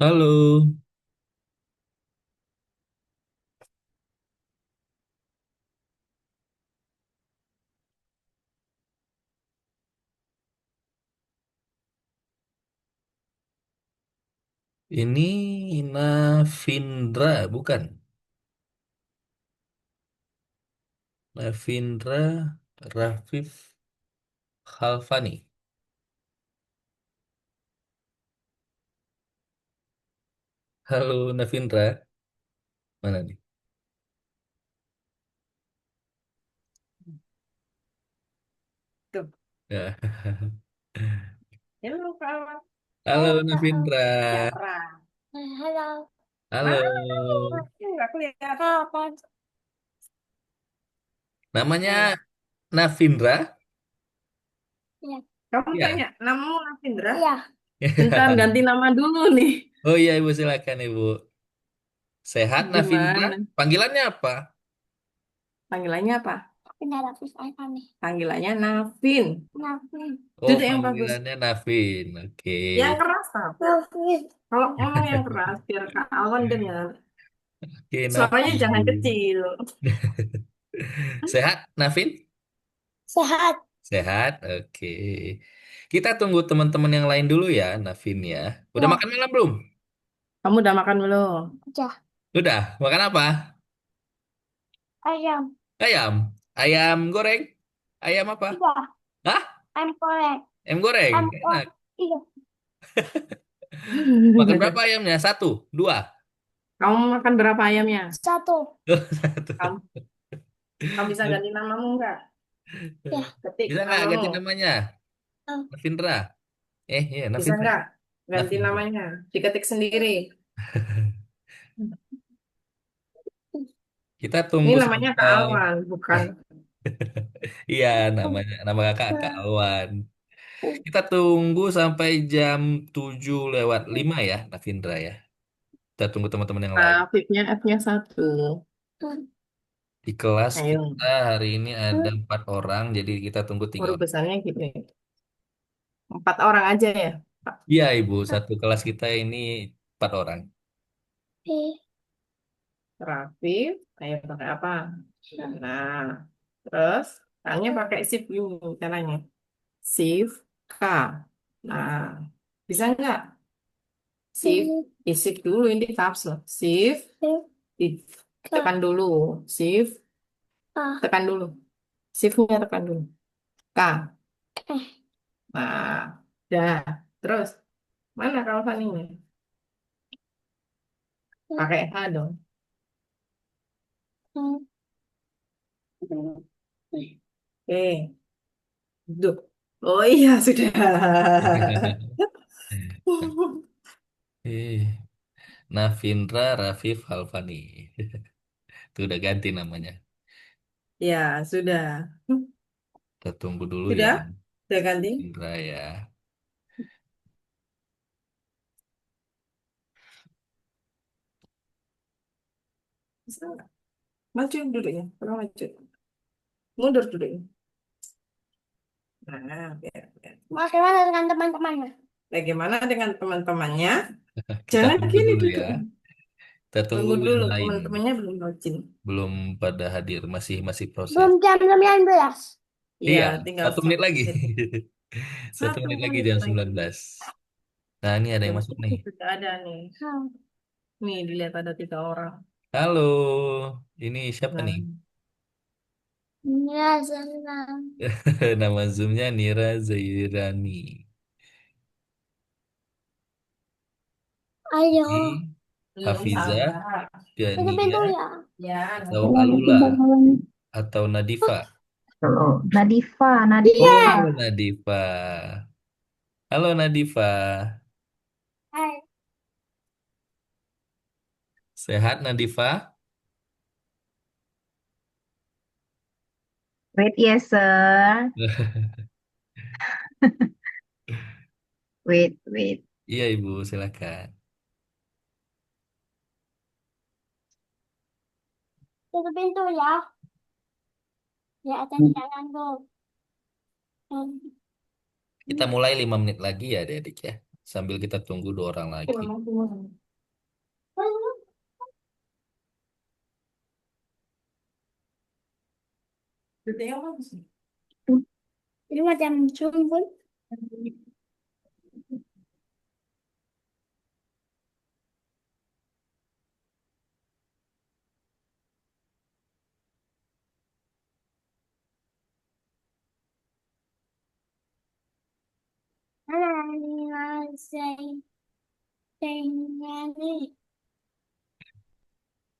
Halo, ini Navindra, bukan? Navindra Rafif Khalfani. Halo Navindra, mana nih? Tuh. Ya. Halo Kak. Halo Halo Kak. Navindra. Siapa? Halo. Halo. Mana? Nggak kelihatan. Apa? Namanya Hmm. Navindra? Iya. Kamu Ya. tanya, namamu Nafindra? Iya. Bentar ganti nama dulu nih. Oh iya Ibu, silakan Ibu. Sehat Navindra? Gimana? Panggilannya apa? Panggilannya apa? Pindah Rafif nih. Panggilannya Navin. Navin. Oh, Duduk yang bagus. panggilannya Navin. Oke. Yang keras apa? Navin. Kalau ngomong yang keras, biar Kak Alwan dengar. Oke, Suaranya jangan Navin. kecil. Sehat Navin? Sehat. Sehat, oke. Kita tunggu teman-teman yang lain dulu ya, Navin ya. Udah Ya. makan malam belum? Kamu udah makan belum? Udah. Udah. Makan apa? Ayam. Ayam. Ayam goreng. Ayam apa? Iya. Hah? Ayam goreng. Ayam goreng. Ayam goreng. Enak. Iya. Makan berapa ayamnya? Satu, dua. Kamu makan berapa ayamnya? Satu. Satu. Kamu, kamu bisa ganti namamu nggak? Ya. Ketik Bisa nggak ganti namamu. namanya? Oh. Navindra. Iya, Bisa Navindra. nggak? Ganti Navindra. namanya. Diketik sendiri. Kita Ini tunggu namanya Kak sampai. Alwan, bukan. Iya, nama kakak Kak Alwan. Kita tunggu sampai jam 7:05 ya, Navindra ya. Kita tunggu teman-teman yang lain. Fitnya F-nya satu. Di kelas Ayo. kita hari ini ada 4 orang, jadi kita tunggu 3 orang. Huruf besarnya gitu ya. 4 orang aja ya, Pak. Iya, Ibu, satu kelas kita ini 4 orang. Rafi, ayo pakai apa? Nah, terus tanya pakai shift dulu caranya. Shift K. Nah, bisa nggak? Shift, shift dulu ini tabs loh. Shift, tekan dulu. Shift, tekan dulu. Shiftnya tekan dulu. K. Nah, dah. Terus, mana kalau ini? Pakai H dong. Oke, duduk. Oh iya, sudah. Eh, Navindra Rafif Halfani. Itu udah ganti namanya. Ya, sudah. Kita tunggu dulu ya, Sudah? Sudah ganti? Indra ya. Bisa nggak? Maju dulu ya. Kalau maju. Mundur dulu ya. Nah, biar. Bagaimana dengan teman-temannya? Bagaimana dengan teman-temannya? Kita Jangan tunggu gini dulu ya. duduknya. Kita tunggu Tunggu yang dulu, lain. teman-temannya belum login. Belum pada hadir, masih masih proses. Belum jam 19. Iya, Iya, tinggal 1 menit satu lagi. menit. Satu Satu menit lagi menit jam lagi. 19. Nah, ini ada yang Tuh, masuk nih. sudah ada nih. Nih, dilihat ada 3 orang. Halo, ini siapa Nah, nih? ya, senang. Nama Zoom-nya Nira Zairani. Ayo. Ini Belum Hafiza, sabar. Itu pintu Dania, ya? Ya, atau nanti. Alula, atau Nadifa. Oh, Nadifa, Nadifa. Iya. Oh, Nadifa. Halo Nadifa. Hai. Sehat Nadifa? Wait, yes, sir. Wait, wait. Iya Ibu, silakan. Tutup pintu ya. Ya, ada di dalam tuh. Kita mulai 5 menit lagi ya adik-adik ya. sambil kita tunggu dua orang lagi. Detik yang bagus nih. Ini macam sumpun.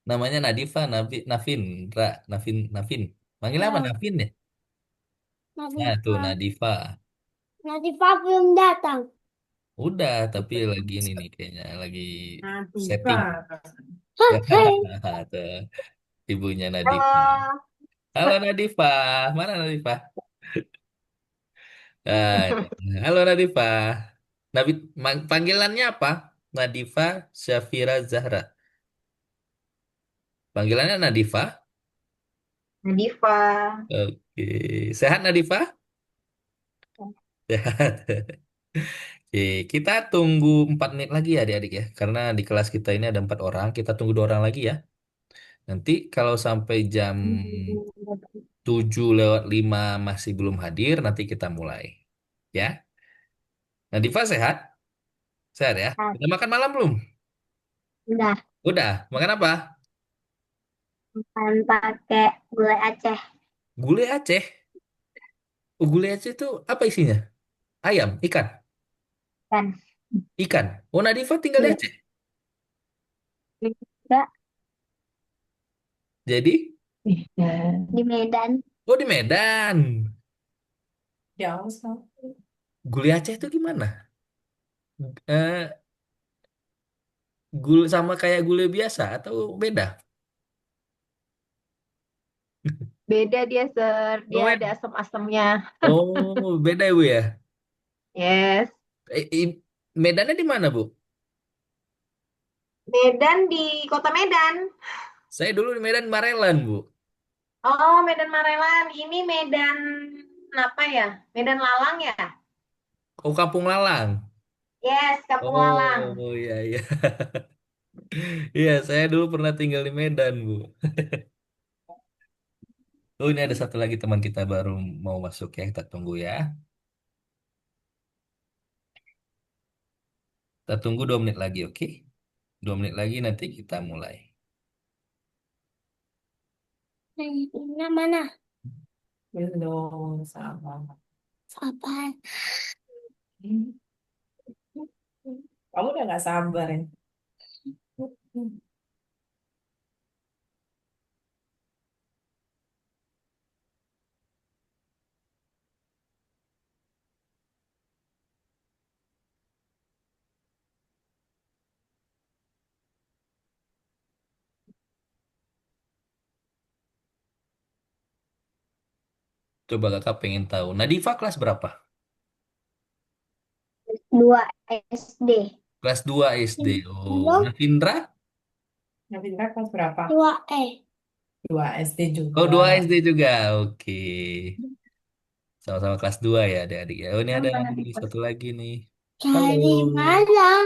Namanya Nadifa, Navin, Ra, Navin. Manggil apa Navin ya? Nah, tuh Nadifa. Nadifa. Nadifa belum datang. Udah, tapi lagi ini nih kayaknya lagi Nah, tiba. setting. Ya, Hei, tuh, ibunya Nadifa. Halo. Halo Nadifa, mana Nadifa? Ah, halo Nadifa. Panggilannya apa? Nadifa Syafira Zahra. Panggilannya Nadifa. Nadifa. Oke, sehat Nadifa? Sehat. Oke, kita tunggu 4 menit lagi ya adik-adik ya. Karena di kelas kita ini ada 4 orang, kita tunggu 2 orang lagi ya. Nanti kalau sampai jam 7 lewat 5 masih belum hadir, nanti kita mulai. Ya, Nadifa sehat? Sehat ya? Ah, Udah makan malam belum? udah Udah, makan apa? makan pakai gulai Aceh Gulai Aceh. Oh, gulai Aceh itu apa isinya? Ayam, ikan, kan. ikan. Oh, Nadifa tinggal di Iya. Aceh. Enggak Jadi, di Medan. oh di Medan. Jauh sekali. Gulai Aceh itu gimana? Eh, sama kayak gulai biasa atau beda? Beda dia Oh, dia ada asam-asamnya. Oh, beda ya, Bu ya. Yes. Eh, Medannya di mana, Bu? Medan di kota Medan. Saya dulu di Medan Marelan, Bu. Oh, Medan Marelan. Ini Medan apa ya? Medan Lalang ya? Oh, Kampung Lalang. Yes, Kampung Lalang. Oh, iya, iya. Iya, saya dulu pernah tinggal di Medan, Bu. Oh, ini ada satu lagi teman kita baru mau masuk ya. Kita tunggu ya. Kita tunggu 2 menit lagi, oke? 2 menit lagi nanti kita mulai. ini mana? Belum sama. Apaan? Kamu udah nggak sabar ya? Coba kakak pengen tahu. Nadifa kelas berapa? 2 SD. Kelas 2 SD. Oh, Belum. Navindra? Nanti kelas berapa? Dua Dua SD Oh, juga. 2 SD juga. Oke. Sama-sama kelas 2 ya adik-adik ya. Oh, ini ada Kenapa nih, Nadifa? satu lagi nih. Halo. Dari malam.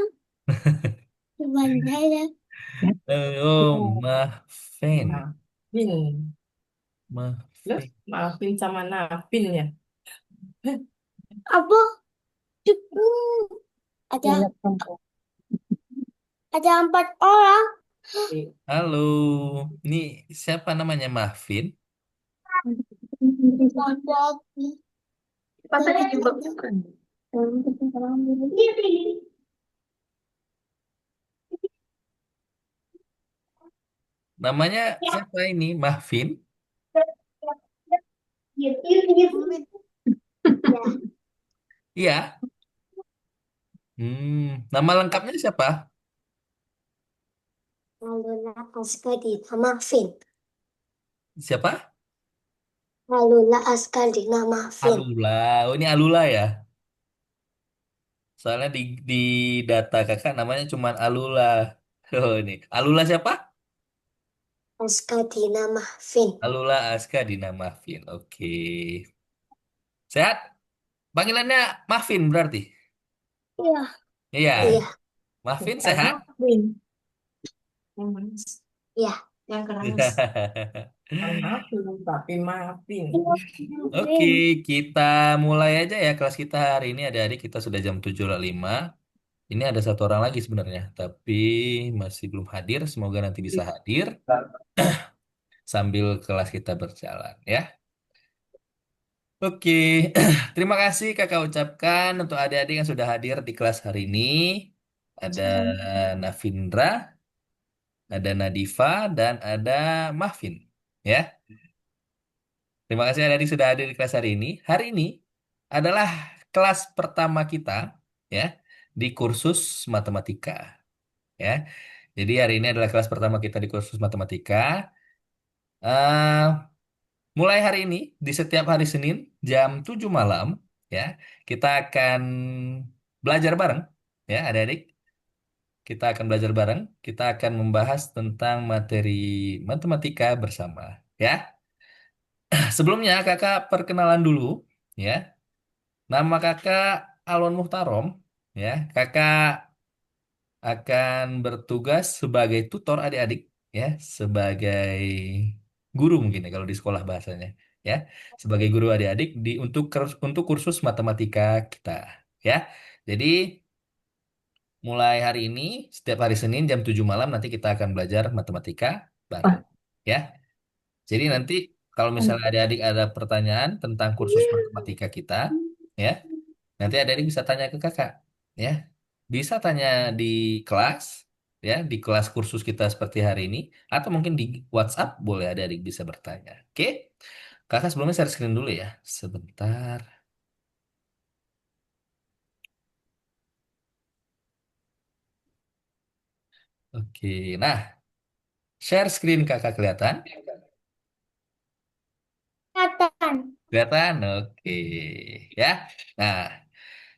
Di bandara. Oh, Mahfen. Nafin. Loh, Mahfen. maafin sama Nafin ya. Apa? Cupu. Ada ada 4 orang. Halo. Ini siapa namanya Mahfin? Lagi. Pasanya juga bukan. Namanya siapa ini? Mahfin? Iya. Nama lengkapnya siapa? Alula Askadi nama Fin. Siapa? Alula Askadi nama Fin. Alula. Oh, ini Alula ya. Soalnya di data kakak namanya cuma Alula. Oh, ini. Alula siapa? Askadi nama Fin. Alula Aska Dina Mahfin. Oke. Sehat? Panggilannya Mahfin berarti. Iya. Iya, Iya. Muffin Bukan sehat? muffin. Yang manis. Iya. Yang keras. Bukan muffin, tapi muffin. Oke, Muffin. kita mulai aja ya kelas kita hari ini adik-adik. Kita sudah jam 7.05. Ini ada satu orang lagi sebenarnya, tapi masih belum hadir. Semoga nanti bisa hadir sambil kelas kita berjalan ya. Oke, terima kasih kakak ucapkan untuk adik-adik yang sudah hadir di kelas hari ini. Ada Navindra, ada Nadifa, dan ada Mahvin. Ya, terima kasih adik-adik sudah hadir di kelas hari ini. Hari ini adalah kelas pertama kita ya di kursus matematika. Ya, jadi hari ini adalah kelas pertama kita di kursus matematika. Eh, Mulai hari ini di setiap hari Senin jam 7 malam ya kita akan belajar bareng ya adik-adik. Kita akan belajar bareng. Kita akan membahas tentang materi matematika bersama ya. Sebelumnya kakak perkenalan dulu ya. Nama kakak Alwan Muhtarom ya. Kakak akan bertugas sebagai tutor adik-adik ya, sebagai guru mungkin ya kalau di sekolah bahasanya ya, sebagai guru adik-adik di untuk kursus matematika kita ya. Jadi mulai hari ini setiap hari Senin jam 7 malam nanti kita akan belajar matematika bareng ya. Jadi nanti kalau misalnya adik-adik ada pertanyaan tentang kursus matematika kita ya, nanti adik-adik bisa tanya ke kakak, ya. Bisa tanya di kelas, ya, di kelas kursus kita seperti hari ini, atau mungkin di WhatsApp boleh adik-adik bisa bertanya. Oke? Kakak sebelumnya share screen dulu ya, sebentar. Oke, nah, share screen kakak kelihatan? Kelihatan. Kelihatan? Oke, ya. Nah,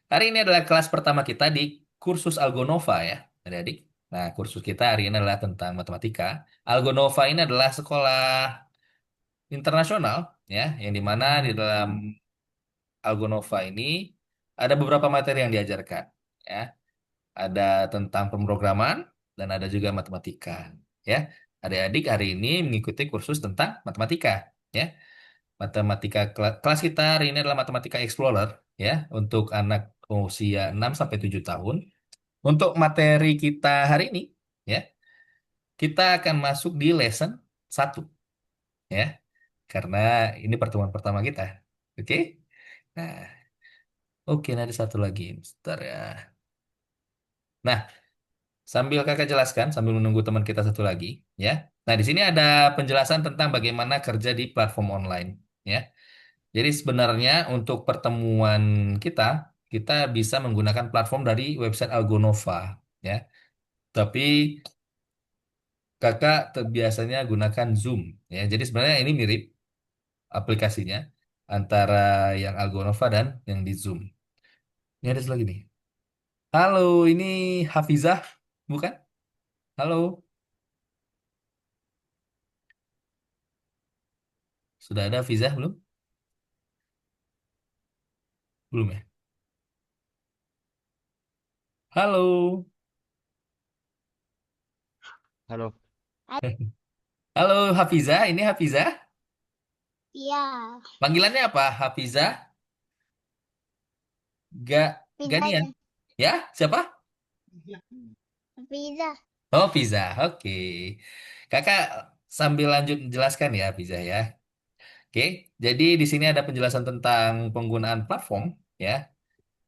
hari ini adalah kelas pertama kita di kursus Algonova ya, adik-adik. Nah, kursus kita hari ini adalah tentang matematika. Algonova ini adalah sekolah internasional ya, yang dimana di dalam Algonova ini ada beberapa materi yang diajarkan ya. Ada tentang pemrograman dan ada juga matematika ya. Adik-adik hari ini mengikuti kursus tentang matematika ya. Matematika kelas kita hari ini adalah Matematika Explorer ya untuk anak usia 6 sampai 7 tahun. Untuk materi kita hari ini ya, kita akan masuk di lesson 1 ya. Karena ini pertemuan pertama kita. Oke? Nah, oke, nah ada satu lagi. Bentar ya. Nah, sambil kakak jelaskan, sambil menunggu teman kita satu lagi, ya. Nah, di sini ada penjelasan tentang bagaimana kerja di platform online, ya. Jadi sebenarnya untuk pertemuan kita, kita bisa menggunakan platform dari website Algonova, ya. Tapi kakak biasanya gunakan Zoom, ya. Jadi sebenarnya ini mirip aplikasinya antara yang Algonova dan yang di Zoom. Ini ada satu lagi nih. Halo, ini Hafizah, bukan? Halo, sudah ada Hafizah belum? Belum ya? Halo, Halo, halo Hafizah, ini Hafizah. Iya. Panggilannya apa? Hafizah? Gak, Pizza Ganian? aja. Ya, siapa? Pizza. Oh, Fiza. Oke. Kakak sambil lanjut jelaskan ya, Fiza ya. Oke. Jadi di sini ada penjelasan tentang penggunaan platform ya.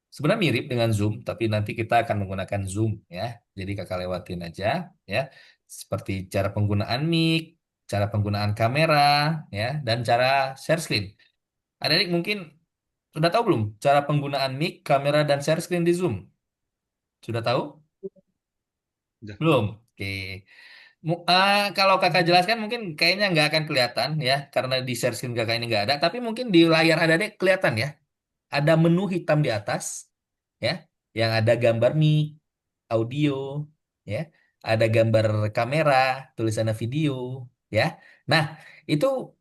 Sebenarnya mirip dengan Zoom, tapi nanti kita akan menggunakan Zoom ya. Jadi kakak lewatin aja ya. Seperti cara penggunaan mic, cara penggunaan kamera ya, dan cara share screen. Adik mungkin sudah tahu belum cara penggunaan mic, kamera, dan share screen di Zoom? Sudah tahu? udah. Belum. Oke. Kalau kakak jelaskan mungkin kayaknya nggak akan kelihatan ya, karena di share screen kakak ini nggak ada. Tapi mungkin di layar ada deh kelihatan ya. Ada menu hitam di atas ya, yang ada gambar mic, audio, ya, ada gambar kamera, tulisannya video, ya. Nah, itu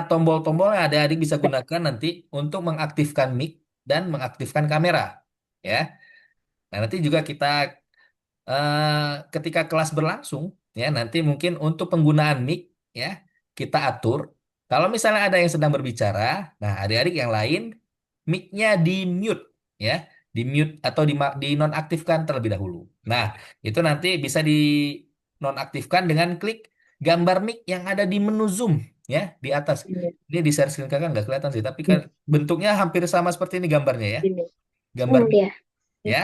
tombol-tombol yang ada adik bisa gunakan nanti untuk mengaktifkan mic dan mengaktifkan kamera, ya. Nah, nanti juga kita ketika kelas berlangsung ya nanti mungkin untuk penggunaan mic ya kita atur. Kalau misalnya ada yang sedang berbicara, nah adik-adik yang lain mic-nya di mute ya, di mute atau di nonaktifkan terlebih dahulu. Nah, itu nanti bisa di nonaktifkan dengan klik gambar mic yang ada di menu Zoom ya di atas. Ini, Ini di share screen kakak nggak kelihatan sih, tapi kan bentuknya hampir sama seperti ini gambarnya ya, ini. gambar mic Ya. ya.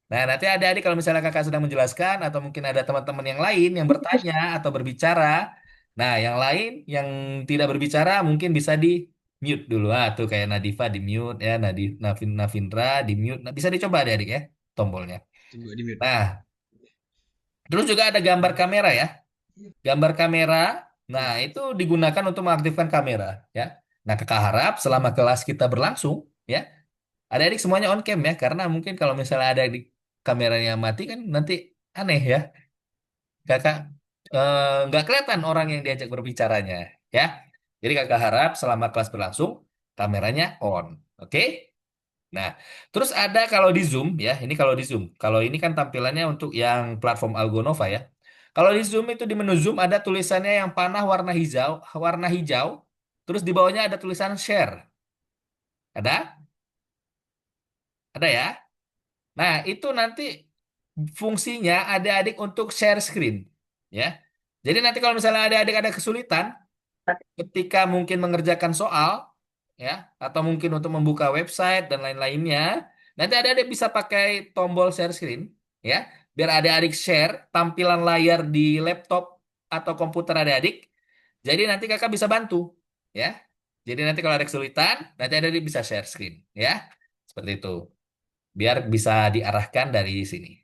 Nah, nanti adik-adik kalau misalnya kakak sedang menjelaskan atau mungkin ada teman-teman yang lain yang bertanya atau berbicara, nah yang lain yang tidak berbicara mungkin bisa di mute dulu. Ah, tuh kayak Nadifa di mute ya, Navindra di mute. Nah, bisa dicoba adik-adik ya tombolnya. Coba di mute. Nah, terus juga ada gambar kamera ya. Gambar kamera, nah itu digunakan untuk mengaktifkan kamera ya. Nah, kakak harap selama kelas kita berlangsung ya, adik-adik semuanya on cam ya, karena mungkin kalau misalnya ada di kameranya mati kan nanti aneh ya, kakak nggak kelihatan orang yang diajak berbicaranya ya. Jadi kakak harap selama kelas berlangsung kameranya on, oke? Nah, terus ada kalau di Zoom ya, ini kalau di Zoom, kalau ini kan tampilannya untuk yang platform Algonova ya. Kalau di Zoom itu di menu Zoom ada tulisannya yang panah warna hijau, terus di bawahnya ada tulisan share, ada ya. Nah, itu nanti fungsinya adik-adik untuk share screen, ya. Jadi nanti kalau misalnya adik-adik ada kesulitan ketika mungkin mengerjakan soal, ya, atau mungkin untuk membuka website dan lain-lainnya, nanti adik-adik bisa pakai tombol share screen, ya, biar adik-adik share tampilan layar di laptop atau komputer adik-adik. Jadi nanti kakak bisa bantu, ya. Jadi nanti kalau ada kesulitan, nanti adik-adik bisa share screen, ya, seperti itu. Biar bisa diarahkan dari sini.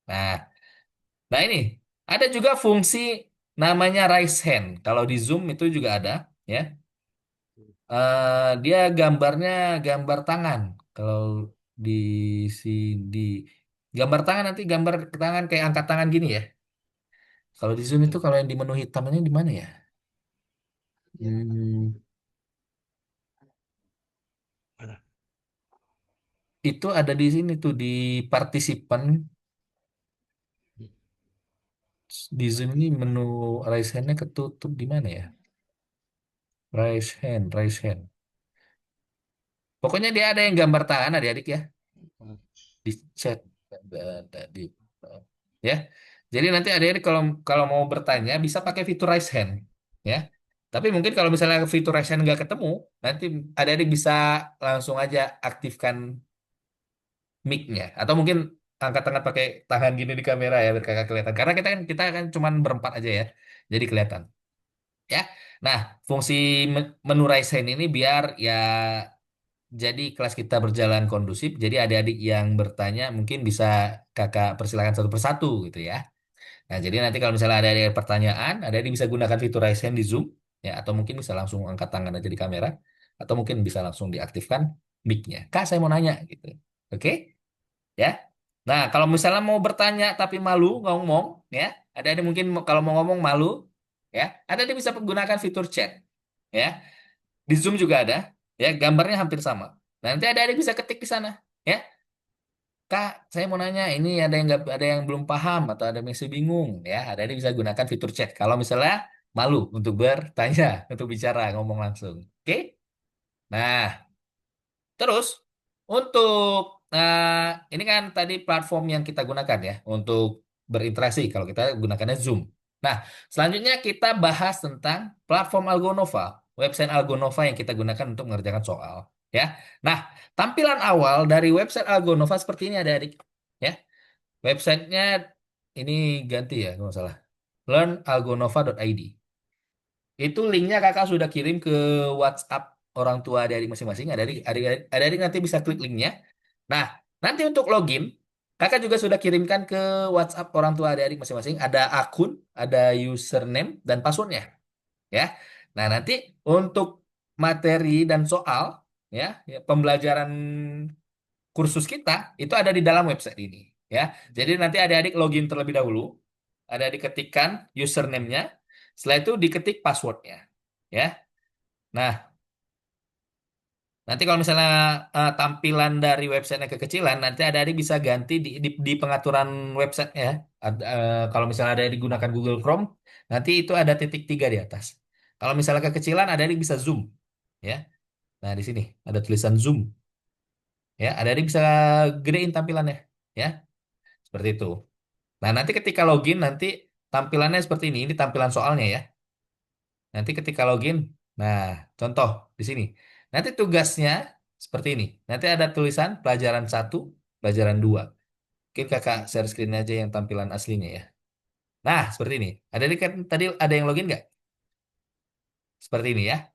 Nah, nah ini ada juga fungsi namanya raise hand. Kalau di Zoom itu juga ada, ya. Dia gambarnya gambar tangan. Kalau di sini gambar tangan nanti gambar tangan kayak angkat tangan gini ya. Kalau di Zoom itu kalau yang di menu hitam ini di mana ya? Hmm, Mana? itu ada di sini tuh di partisipan di Zoom ini menu raise hand-nya ketutup di mana ya? Raise hand, raise hand. Pokoknya dia ada yang gambar tangan adik-adik ya di chat tadi ya. Jadi nanti adik-adik kalau kalau mau bertanya bisa pakai fitur raise hand ya. Tapi mungkin kalau misalnya fitur raise hand nggak ketemu, nanti adik-adik bisa langsung aja aktifkan mic-nya atau mungkin angkat tangan pakai tangan gini di kamera ya biar kakak kelihatan. Karena kita kan cuman berempat aja ya. Jadi kelihatan ya. Nah, fungsi menu raise hand ini biar ya jadi kelas kita berjalan kondusif. Jadi adik-adik yang bertanya mungkin bisa kakak persilakan satu persatu gitu ya. Nah, jadi nanti kalau misalnya ada pertanyaan, adik-adik bisa gunakan fitur raise hand di Zoom ya, atau mungkin bisa langsung angkat tangan aja di kamera, atau mungkin bisa langsung diaktifkan mic-nya. Kak, saya mau nanya gitu. Oke? Ya. Nah, kalau misalnya mau bertanya tapi malu ngomong ya, adik-adik mungkin kalau mau ngomong malu ya, adik-adik bisa menggunakan fitur chat ya. Di Zoom juga ada, ya gambarnya hampir sama. Nah, nanti ada bisa ketik di sana, ya. Kak, saya mau nanya, ini ada yang nggak ada yang belum paham atau ada yang masih bingung, ya. Ada bisa gunakan fitur chat. Kalau misalnya malu untuk bertanya, untuk bicara, ngomong langsung. Oke? Nah, terus untuk ini kan tadi platform yang kita gunakan ya untuk berinteraksi. Kalau kita gunakannya Zoom. Nah, selanjutnya kita bahas tentang platform Algonova, website Algonova yang kita gunakan untuk mengerjakan soal. Ya, nah tampilan awal dari website Algonova seperti ini adik-adik. Ya, websitenya ini ganti ya, kalau nggak salah. Learnalgonova.id. Itu linknya kakak sudah kirim ke WhatsApp orang tua adik-adik masing-masing. Adik-adik nanti bisa klik linknya. Nah, nanti untuk login, kakak juga sudah kirimkan ke WhatsApp orang tua adik-adik masing-masing. Ada akun, ada username, dan passwordnya. Ya. Nah, nanti untuk materi dan soal, ya, pembelajaran kursus kita itu ada di dalam website ini. Ya. Jadi nanti adik-adik login terlebih dahulu. Adik-adik ketikkan username-nya. Setelah itu diketik passwordnya. Ya. Nah, Nanti kalau misalnya tampilan dari websitenya kekecilan, nanti adik-adik bisa ganti di pengaturan website ya. Kalau misalnya ada digunakan Google Chrome, nanti itu ada titik 3 di atas. Kalau misalnya kekecilan, adik-adik bisa zoom, ya. Nah di sini ada tulisan zoom, ya. Adik-adik bisa gedein tampilannya, ya, seperti itu. Nah nanti ketika login, nanti tampilannya seperti ini. Ini tampilan soalnya ya. Nanti ketika login, nah contoh di sini. Nanti tugasnya seperti ini. Nanti ada tulisan pelajaran 1, pelajaran 2. Mungkin kakak share screen aja yang tampilan aslinya ya. Nah, seperti ini. Kan tadi ada yang login nggak? Seperti ini ya.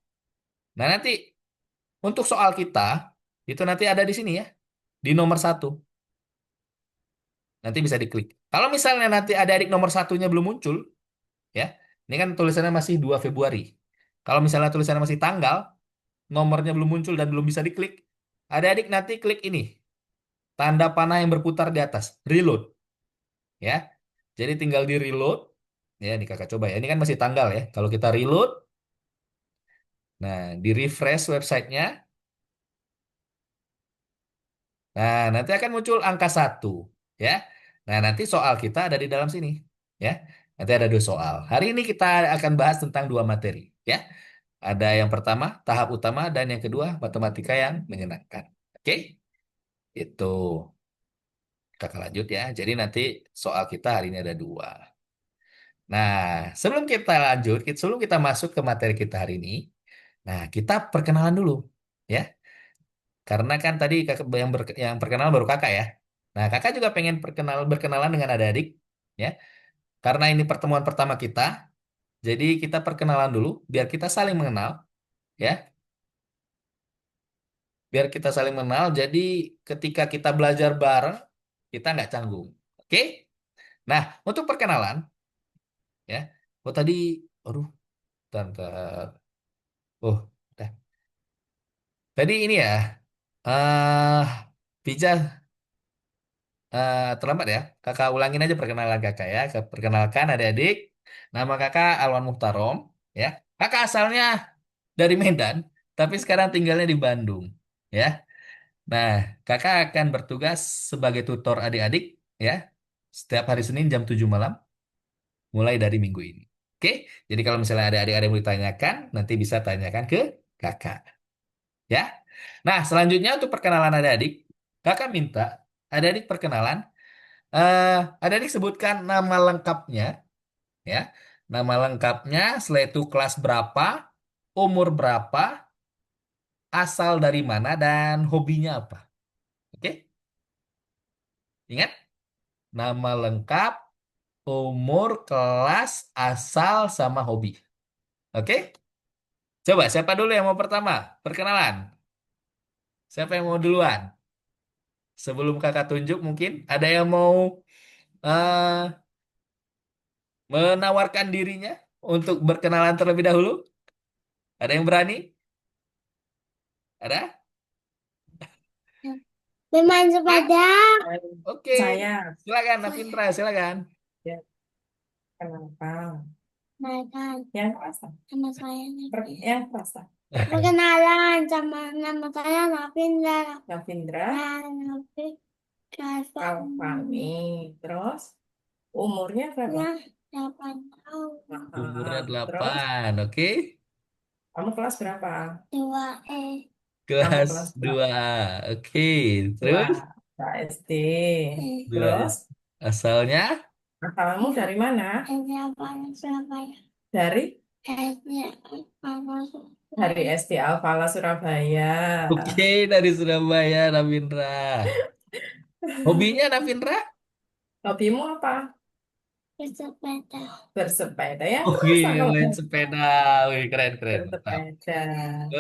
Nah, nanti untuk soal kita, itu nanti ada di sini ya. Di nomor 1. Nanti bisa diklik. Kalau misalnya nanti ada adik nomor satunya belum muncul, ya. Ini kan tulisannya masih 2 Februari. Kalau misalnya tulisannya masih tanggal, nomornya belum muncul dan belum bisa diklik, adik-adik nanti klik ini, tanda panah yang berputar di atas, reload, ya. Jadi tinggal di reload, ya ini kakak coba ya, ini kan masih tanggal ya. Kalau kita reload, nah di refresh websitenya, nah nanti akan muncul angka 1, ya. Nah nanti soal kita ada di dalam sini, ya. Nanti ada 2 soal. Hari ini kita akan bahas tentang 2 materi, ya. Ada yang pertama, tahap utama, dan yang kedua, matematika yang menyenangkan. Oke, itu. Kakak lanjut ya. Jadi nanti soal kita hari ini ada 2. Nah, sebelum kita lanjut, sebelum kita masuk ke materi kita hari ini, nah kita perkenalan dulu, ya. Karena kan tadi kakak yang perkenalan baru kakak ya. Nah, kakak juga pengen berkenalan dengan adik-adik, ya. Karena ini pertemuan pertama kita, jadi kita perkenalan dulu, biar kita saling mengenal, ya. Biar kita saling mengenal, jadi ketika kita belajar bareng, kita nggak canggung. Oke? Nah, untuk perkenalan, ya. Oh tadi, aduh, bentar. Oh, udah. Tadi ini ya, eh Pija terlambat ya. Kakak ulangin aja perkenalan kakak ya. Perkenalkan adik-adik, nama kakak Alwan Muhtarom, ya. Kakak asalnya dari Medan, tapi sekarang tinggalnya di Bandung, ya. Nah, kakak akan bertugas sebagai tutor adik-adik, ya. Setiap hari Senin jam 7 malam, mulai dari minggu ini. Oke, jadi kalau misalnya ada adik-adik yang mau ditanyakan, nanti bisa tanyakan ke kakak. Ya. Nah, selanjutnya untuk perkenalan adik-adik, kakak minta adik-adik perkenalan. eh Adik-adik sebutkan nama lengkapnya, ya. Nama lengkapnya, setelah itu kelas berapa, umur berapa, asal dari mana, dan hobinya apa. Oke? Ingat? Nama lengkap, umur, kelas, asal, sama hobi. Oke? Coba, siapa dulu yang mau pertama? Perkenalan. Siapa yang mau duluan? Sebelum kakak tunjuk mungkin ada yang mau eh, menawarkan dirinya untuk berkenalan terlebih dahulu? Ada yang berani? Ada? Bermain sepeda. Oke. Saya, Silakan, Navindra, silakan. ya, kenapa? Makan Yang rasa, sama saya. yang rasa. Perkenalan sama nama saya Navindra. Navindra, Nafi Alfani, terus umurnya berapa? 8 tahun. Umurnya Terus 8, oke. kamu kelas berapa? 2 Kamu Kelas kelas berapa? 2, oke. Dua, Terus SD. 2 Terus asalnya? kamu dari mana? SD apa Surabaya. Dari SD apa dari SD Al-Falah Surabaya. Oke, dari Surabaya, Navindra. Hobinya Navindra? Hobimu apa? bersepeda. Bersepeda ya, Oke, kerasa kalau main sepeda. Wih, keren, keren, mantap. bersepeda.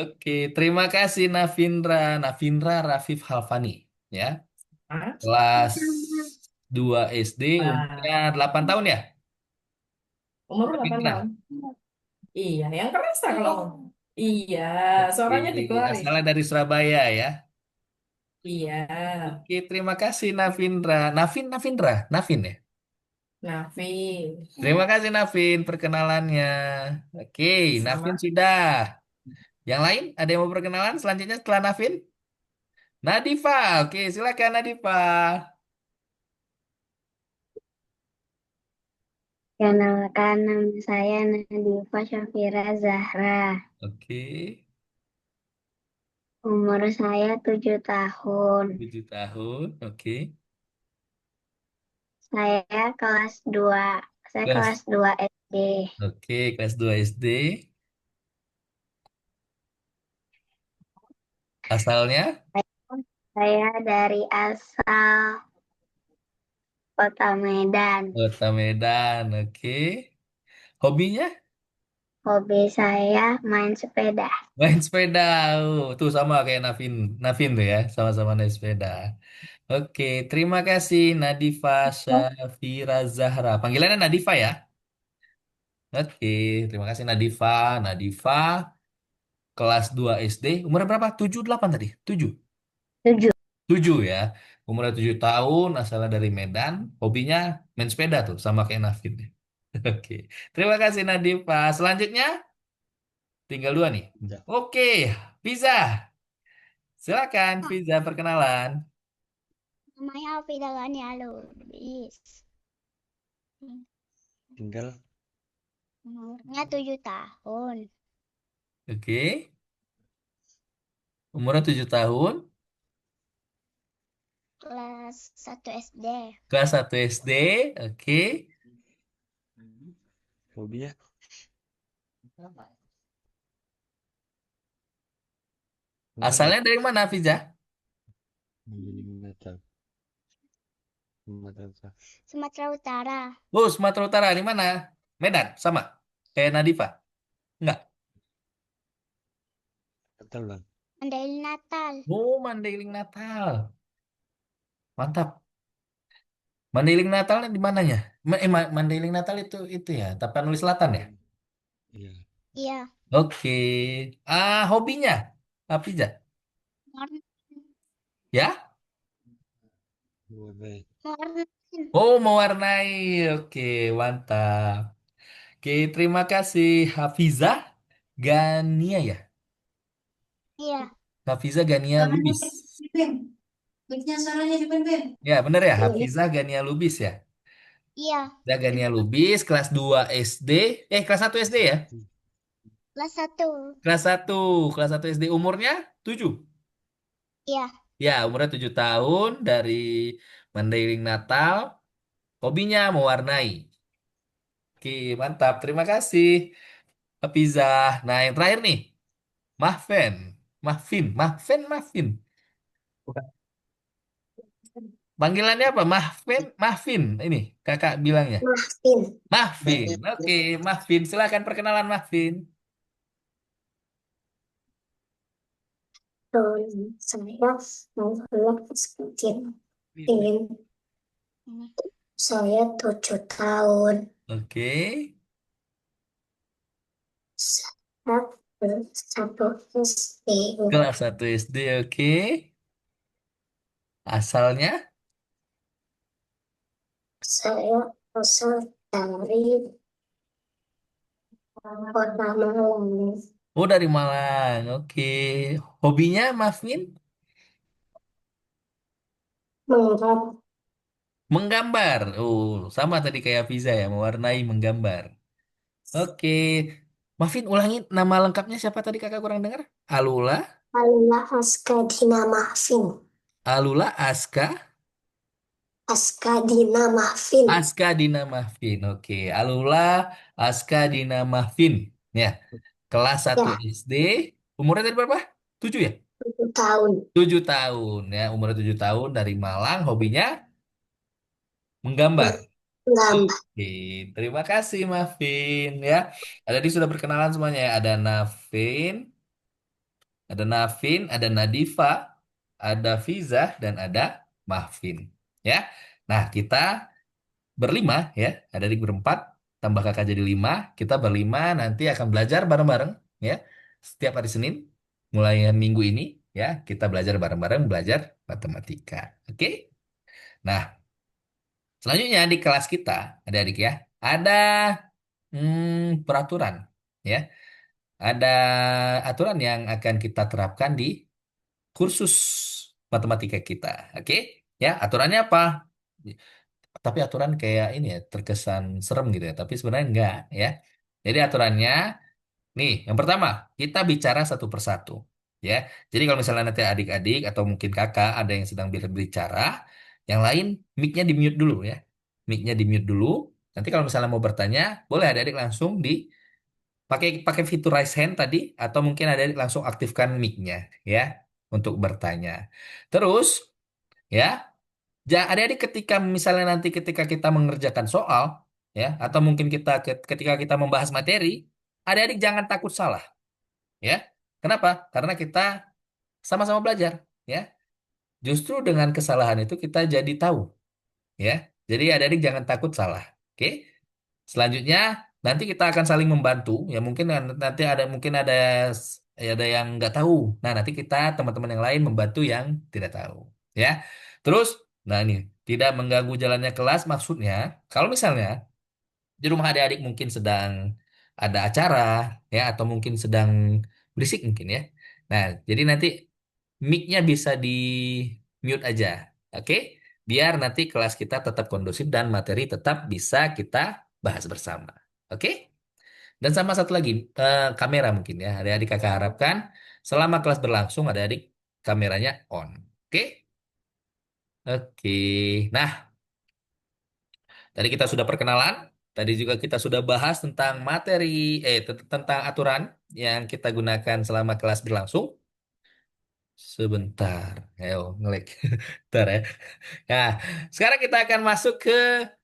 Oke, terima kasih Navindra. Navindra Rafif Halfani, ya. Hah? Kelas 2 SD, umurnya Nah, 8 tahun ya? umur 8 tahun. Navindra. Iya, yang kerasa kalau iya, suaranya Oke, dikeluarin. asalnya dari Surabaya ya. Iya, Oke, terima kasih Navindra. Navindra, Navin ya. Nafi Terima kasih Navin perkenalannya. Oke, Navin sama sudah. Yang lain ada yang mau perkenalan selanjutnya setelah Nafin? Nadifa, oke silakan Nadifa. Kenalkan nama saya Nadifa Syafira Zahra. Oke, Umur saya 7 tahun. 7 tahun, oke. Saya kelas 2. Saya kelas Kelas, 2 SD. oke, kelas 2 SD. Asalnya Saya dari asal Kota Medan. Kota Medan, oke. Hobinya Hobi saya main sepeda. main sepeda. Tuh sama kayak Navin, Navin tuh ya, sama-sama naik sepeda. Oke, terima kasih Nadifa Syafira Zahra. Panggilannya Nadifa ya? Oke, terima kasih Nadifa. Nadifa kelas 2 SD. Umurnya berapa? 7 8 tadi? 7. 7. 7 ya. Umurnya 7 tahun, asalnya dari Medan. Hobinya main sepeda tuh, sama kayak Navin. Oke, terima kasih Nadifa. Selanjutnya, tinggal 2 nih. Udah. Oke, Pizza. Silakan, Pizza perkenalan. Namanya Alvida Gani Lubis. Tinggal Umurnya 7 tahun. Oke, umurnya 7 tahun, Kelas 1 SD. kelas 1 SD. Oke, hobinya apa nih? asalnya dari mana, Pizza? Metal. Metal. Sumatera Utara. Oh, Sumatera Utara. Di mana? Medan, sama. Kayak Nadifa. Enggak. Metal bang. Mandailing Natal. Oh, Mandailing Natal. Mantap. Mandailing Natalnya di mananya? Mandailing Natal itu ya, Tapanuli Selatan ya? Iya. Iya. Oke. Hobinya? Apa Pizza? Warna. Ya? Warna Warna. Oh, mewarnai. Oke, mantap. Oke, terima kasih Hafizah Gania ya. Iya. Hafizah Gania Suaranya Lubis. Ben. Mic-nya suaranya di Ben, Ben. Ya, bener ya, Iya. Hafizah Gania Lubis ya. Iya. Hafizah Gania Lubis, kelas 2 SD. Kelas 1 SD ya? satu. Kelas 1. Kelas satu SD. Umurnya 7. Iya. Ya, umurnya 7 tahun dari Mandailing Natal. Hobinya mewarnai. Oke, mantap. Terima kasih, Hafizah. Nah, yang terakhir nih, Mahfen. Mahfin. Panggilannya apa? Mahfin. Ini kakak bilangnya. Mahfin. Mahfin. Oke, Mahfin. Silakan perkenalan Mahfin. Saya mau sedikit ingin saya 7 tahun. Oke. Saya satu SD. Kelas 1 SD. Oke. Asalnya? Saya asal dari Kota Malang. Oh, dari Malang. Oke. Hobinya Mahfin? Menggambar. Menggambar. Oh, sama tadi kayak Fiza ya. Mewarnai, menggambar. Oke. Mahfin, ulangi nama lengkapnya siapa tadi kakak kurang dengar? Alula? Allah Askadina Mahfin. Alula Aska? Askadina Mahfin. Aska Dina Mahfin. Oke, Alula Aska Dina Mahfin. Ya, kelas 1 Ya, SD. Umurnya tadi berapa? 7 ya? 7 tahun. 7 tahun ya, umurnya 7 tahun dari Malang, hobinya menggambar. Menggambar. Oke, terima kasih Mahfin ya. Tadi sudah berkenalan semuanya ya. Ada Nadifa, ada Fiza dan ada Mahfin. Ya. Nah, kita berlima ya, ada di berempat, tambah kakak jadi 5, kita berlima nanti akan belajar bareng-bareng ya, setiap hari Senin, mulai minggu ini ya, kita belajar bareng-bareng, belajar matematika. Oke? Nah, selanjutnya di kelas kita, adik-adik ya, ada peraturan ya. ada aturan yang akan kita terapkan di kursus matematika kita. Oke? Ya, aturannya apa? Tapi aturan kayak ini ya, terkesan serem gitu ya. Tapi sebenarnya enggak ya. Jadi aturannya, nih, yang pertama, kita bicara satu persatu. Ya, jadi kalau misalnya nanti adik-adik atau mungkin kakak ada yang sedang berbicara, yang lain mic-nya di mute dulu ya. Mic-nya di mute dulu. Nanti kalau misalnya mau bertanya, boleh adik-adik langsung pakai pakai fitur raise hand tadi, atau mungkin adik-adik langsung aktifkan mic-nya ya untuk bertanya. Terus ya, adik-adik ketika misalnya nanti ketika kita mengerjakan soal ya, atau mungkin ketika kita membahas materi, adik-adik jangan takut salah ya. Kenapa? Karena kita sama-sama belajar ya. Justru dengan kesalahan itu kita jadi tahu ya. Jadi adik-adik jangan takut salah. Oke? Selanjutnya nanti kita akan saling membantu ya, mungkin nanti ada yang nggak tahu. Nah, nanti kita teman-teman yang lain membantu yang tidak tahu ya. Terus nah ini tidak mengganggu jalannya kelas maksudnya kalau misalnya di rumah adik-adik mungkin sedang ada acara ya, atau mungkin sedang berisik mungkin ya. Nah, jadi nanti mic-nya bisa di mute aja. Oke? Biar nanti kelas kita tetap kondusif dan materi tetap bisa kita bahas bersama. Oke? Dan sama satu lagi, kamera mungkin ya. Adik-adik kakak harapkan selama kelas berlangsung adik-adik kameranya on. Oke? Oke. Nah, tadi kita sudah perkenalan, tadi juga kita sudah bahas tentang tentang aturan yang kita gunakan selama kelas berlangsung. Sebentar, ayo ngelik. Bentar ya. Nah, sekarang kita akan masuk ke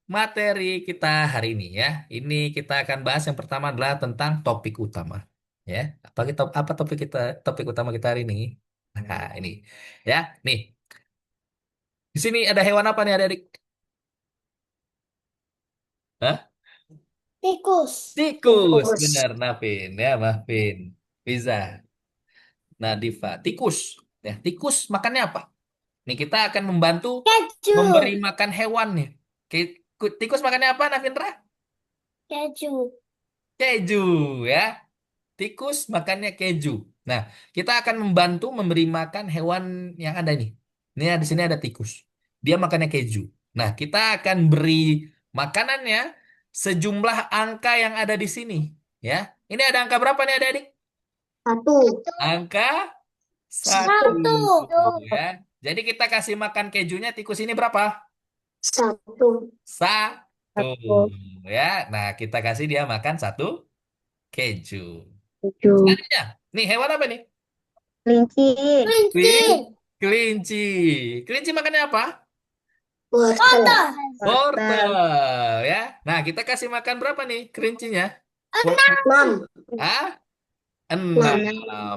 materi kita hari ini ya. Ini kita akan bahas yang pertama adalah tentang topik utama. Ya, apa topik utama kita hari ini? Nah, ini. Ya, nih. Di sini ada hewan apa nih adik-adik? Hah? Tikus. Tikus, Tikus. benar Navin ya, Mahvin. Bisa. Nadifa, tikus. Ya, tikus makannya apa? Nih kita akan membantu Keju. memberi makan hewan nih. Tikus makannya apa, Navindra? Keju. Keju ya. Tikus makannya keju. Nah, kita akan membantu memberi makan hewan yang ada nih. Ini di sini ada tikus. Dia makannya keju. Nah, kita akan beri makanannya sejumlah angka yang ada di sini. Ya, ini ada angka berapa nih adik-adik? Satu. Angka satu. Satu. Ya. Jadi kita kasih makan kejunya tikus ini berapa? Satu. Satu. Ya. Nah, kita kasih dia makan satu keju. Keju. Selanjutnya, nih hewan apa nih? Kelinci. Kelin- Kelinci. Kelinci makannya apa? Wortel. Wortel. Ya. Nah, kita kasih makan berapa nih kelincinya? Wortel. 6. Ah, Enam.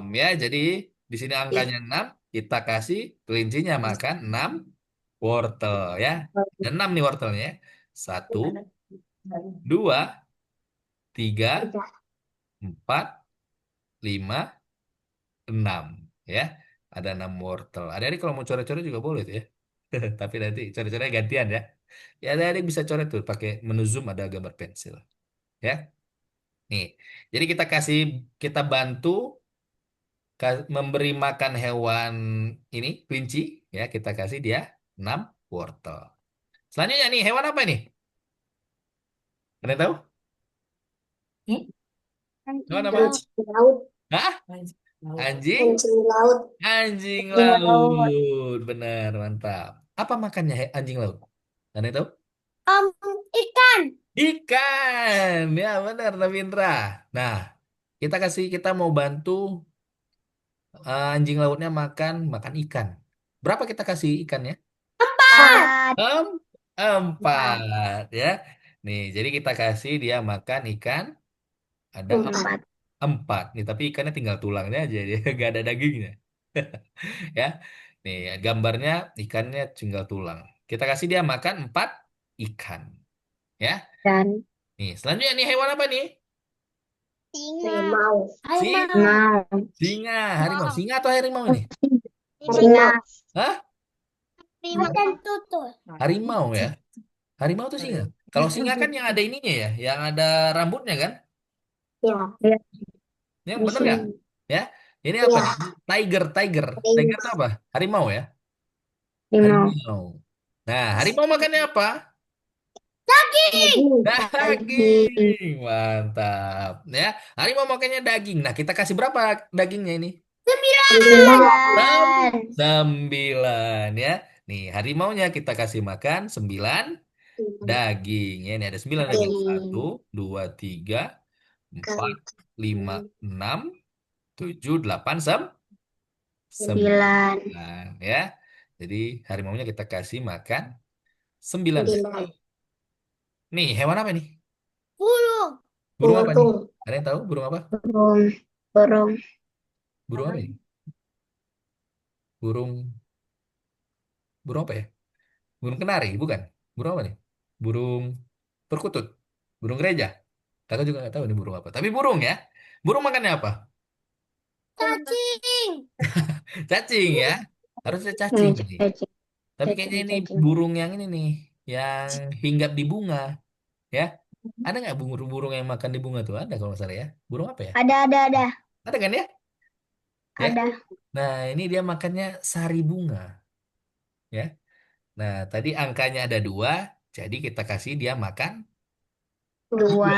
6. Ya, jadi di sini angkanya 6. Kita kasih kelincinya makan 6 wortel ya. Ada 6 nih wortelnya. Satu, dua, tiga, 4, 5, 6. Ya. Ada 6 wortel. Adik-adik kalau mau coret-coret juga boleh tuh ya. Tapi nanti coret-coretnya gantian ya. Ya adik-adik bisa coret tuh pakai menu Zoom ada gambar pensil. Ya. Nih. Jadi kita bantu memberi makan hewan ini kelinci ya, kita kasih dia 6 wortel. Selanjutnya nih hewan apa nih? Ada yang tahu? Hewan apa? Anjing laut. Hah? Laut. Anjing? Anjing laut. Anjing laut. Benar, mantap. Apa makannya anjing laut? Ada yang tahu? Ikan. Ikan. Ya, benar, Navindra. Nah, kita mau bantu anjing lautnya makan makan ikan. Berapa kita kasih ikannya? Empat. Em, 4 ya. Nih, jadi kita kasih dia makan ikan ada Empat. 4. Nih, tapi ikannya tinggal tulangnya aja dia nggak ada dagingnya. Ya. Nih, gambarnya ikannya tinggal tulang. Kita kasih dia makan 4 ikan. Ya. Dan Nih, selanjutnya nih hewan apa nih? harimau. Singa, harimau. Singa atau harimau ini? Harimau. Hah? Makan tutul. Harimau ya. Harimau itu singa. Kalau singa kan yang ada ininya ya, yang ada rambutnya kan? Ya. Ya, bener nggak? Ya, ini apa nih? Tiger, tiger. Tiger itu apa? Harimau ya? Harimau. Nah, harimau makannya apa? Daging. Mantap. Ya, harimau makannya daging. Nah, kita kasih berapa dagingnya ini? Sem- 9. Sembilan ya. Nih, harimaunya kita kasih makan 9 daging. Ya, ini ada 9 daging. Satu, dua, tiga, empat, lima, enam, tujuh, delapan, 9. sembilan. Ya. Jadi, harimaunya kita kasih makan 9 daging. Nih, hewan apa nih? Burung. Burung apa nih? Ada yang tahu burung apa? Burung. Burung. Burung apa ini? Burung, burung apa ya? Burung kenari, bukan? Burung apa nih? Burung perkutut. Burung gereja. Kakak juga nggak tahu ini burung apa. Tapi burung ya. Burung makannya apa? Cacing. Cacing ya. Harusnya cacing Hmm, ini. cacing. Tapi Cacing. kayaknya ini Cacing. burung yang ini nih. Yang hinggap di bunga. Ya. Ada nggak burung-burung yang makan di bunga tuh? Ada kalau nggak salah ya. Burung apa ya? Ada. Ada kan ya? Ya. Ada. Nah, ini dia makannya sari bunga. Ya. Nah, tadi angkanya ada 2. Jadi kita kasih dia makan 2. 2.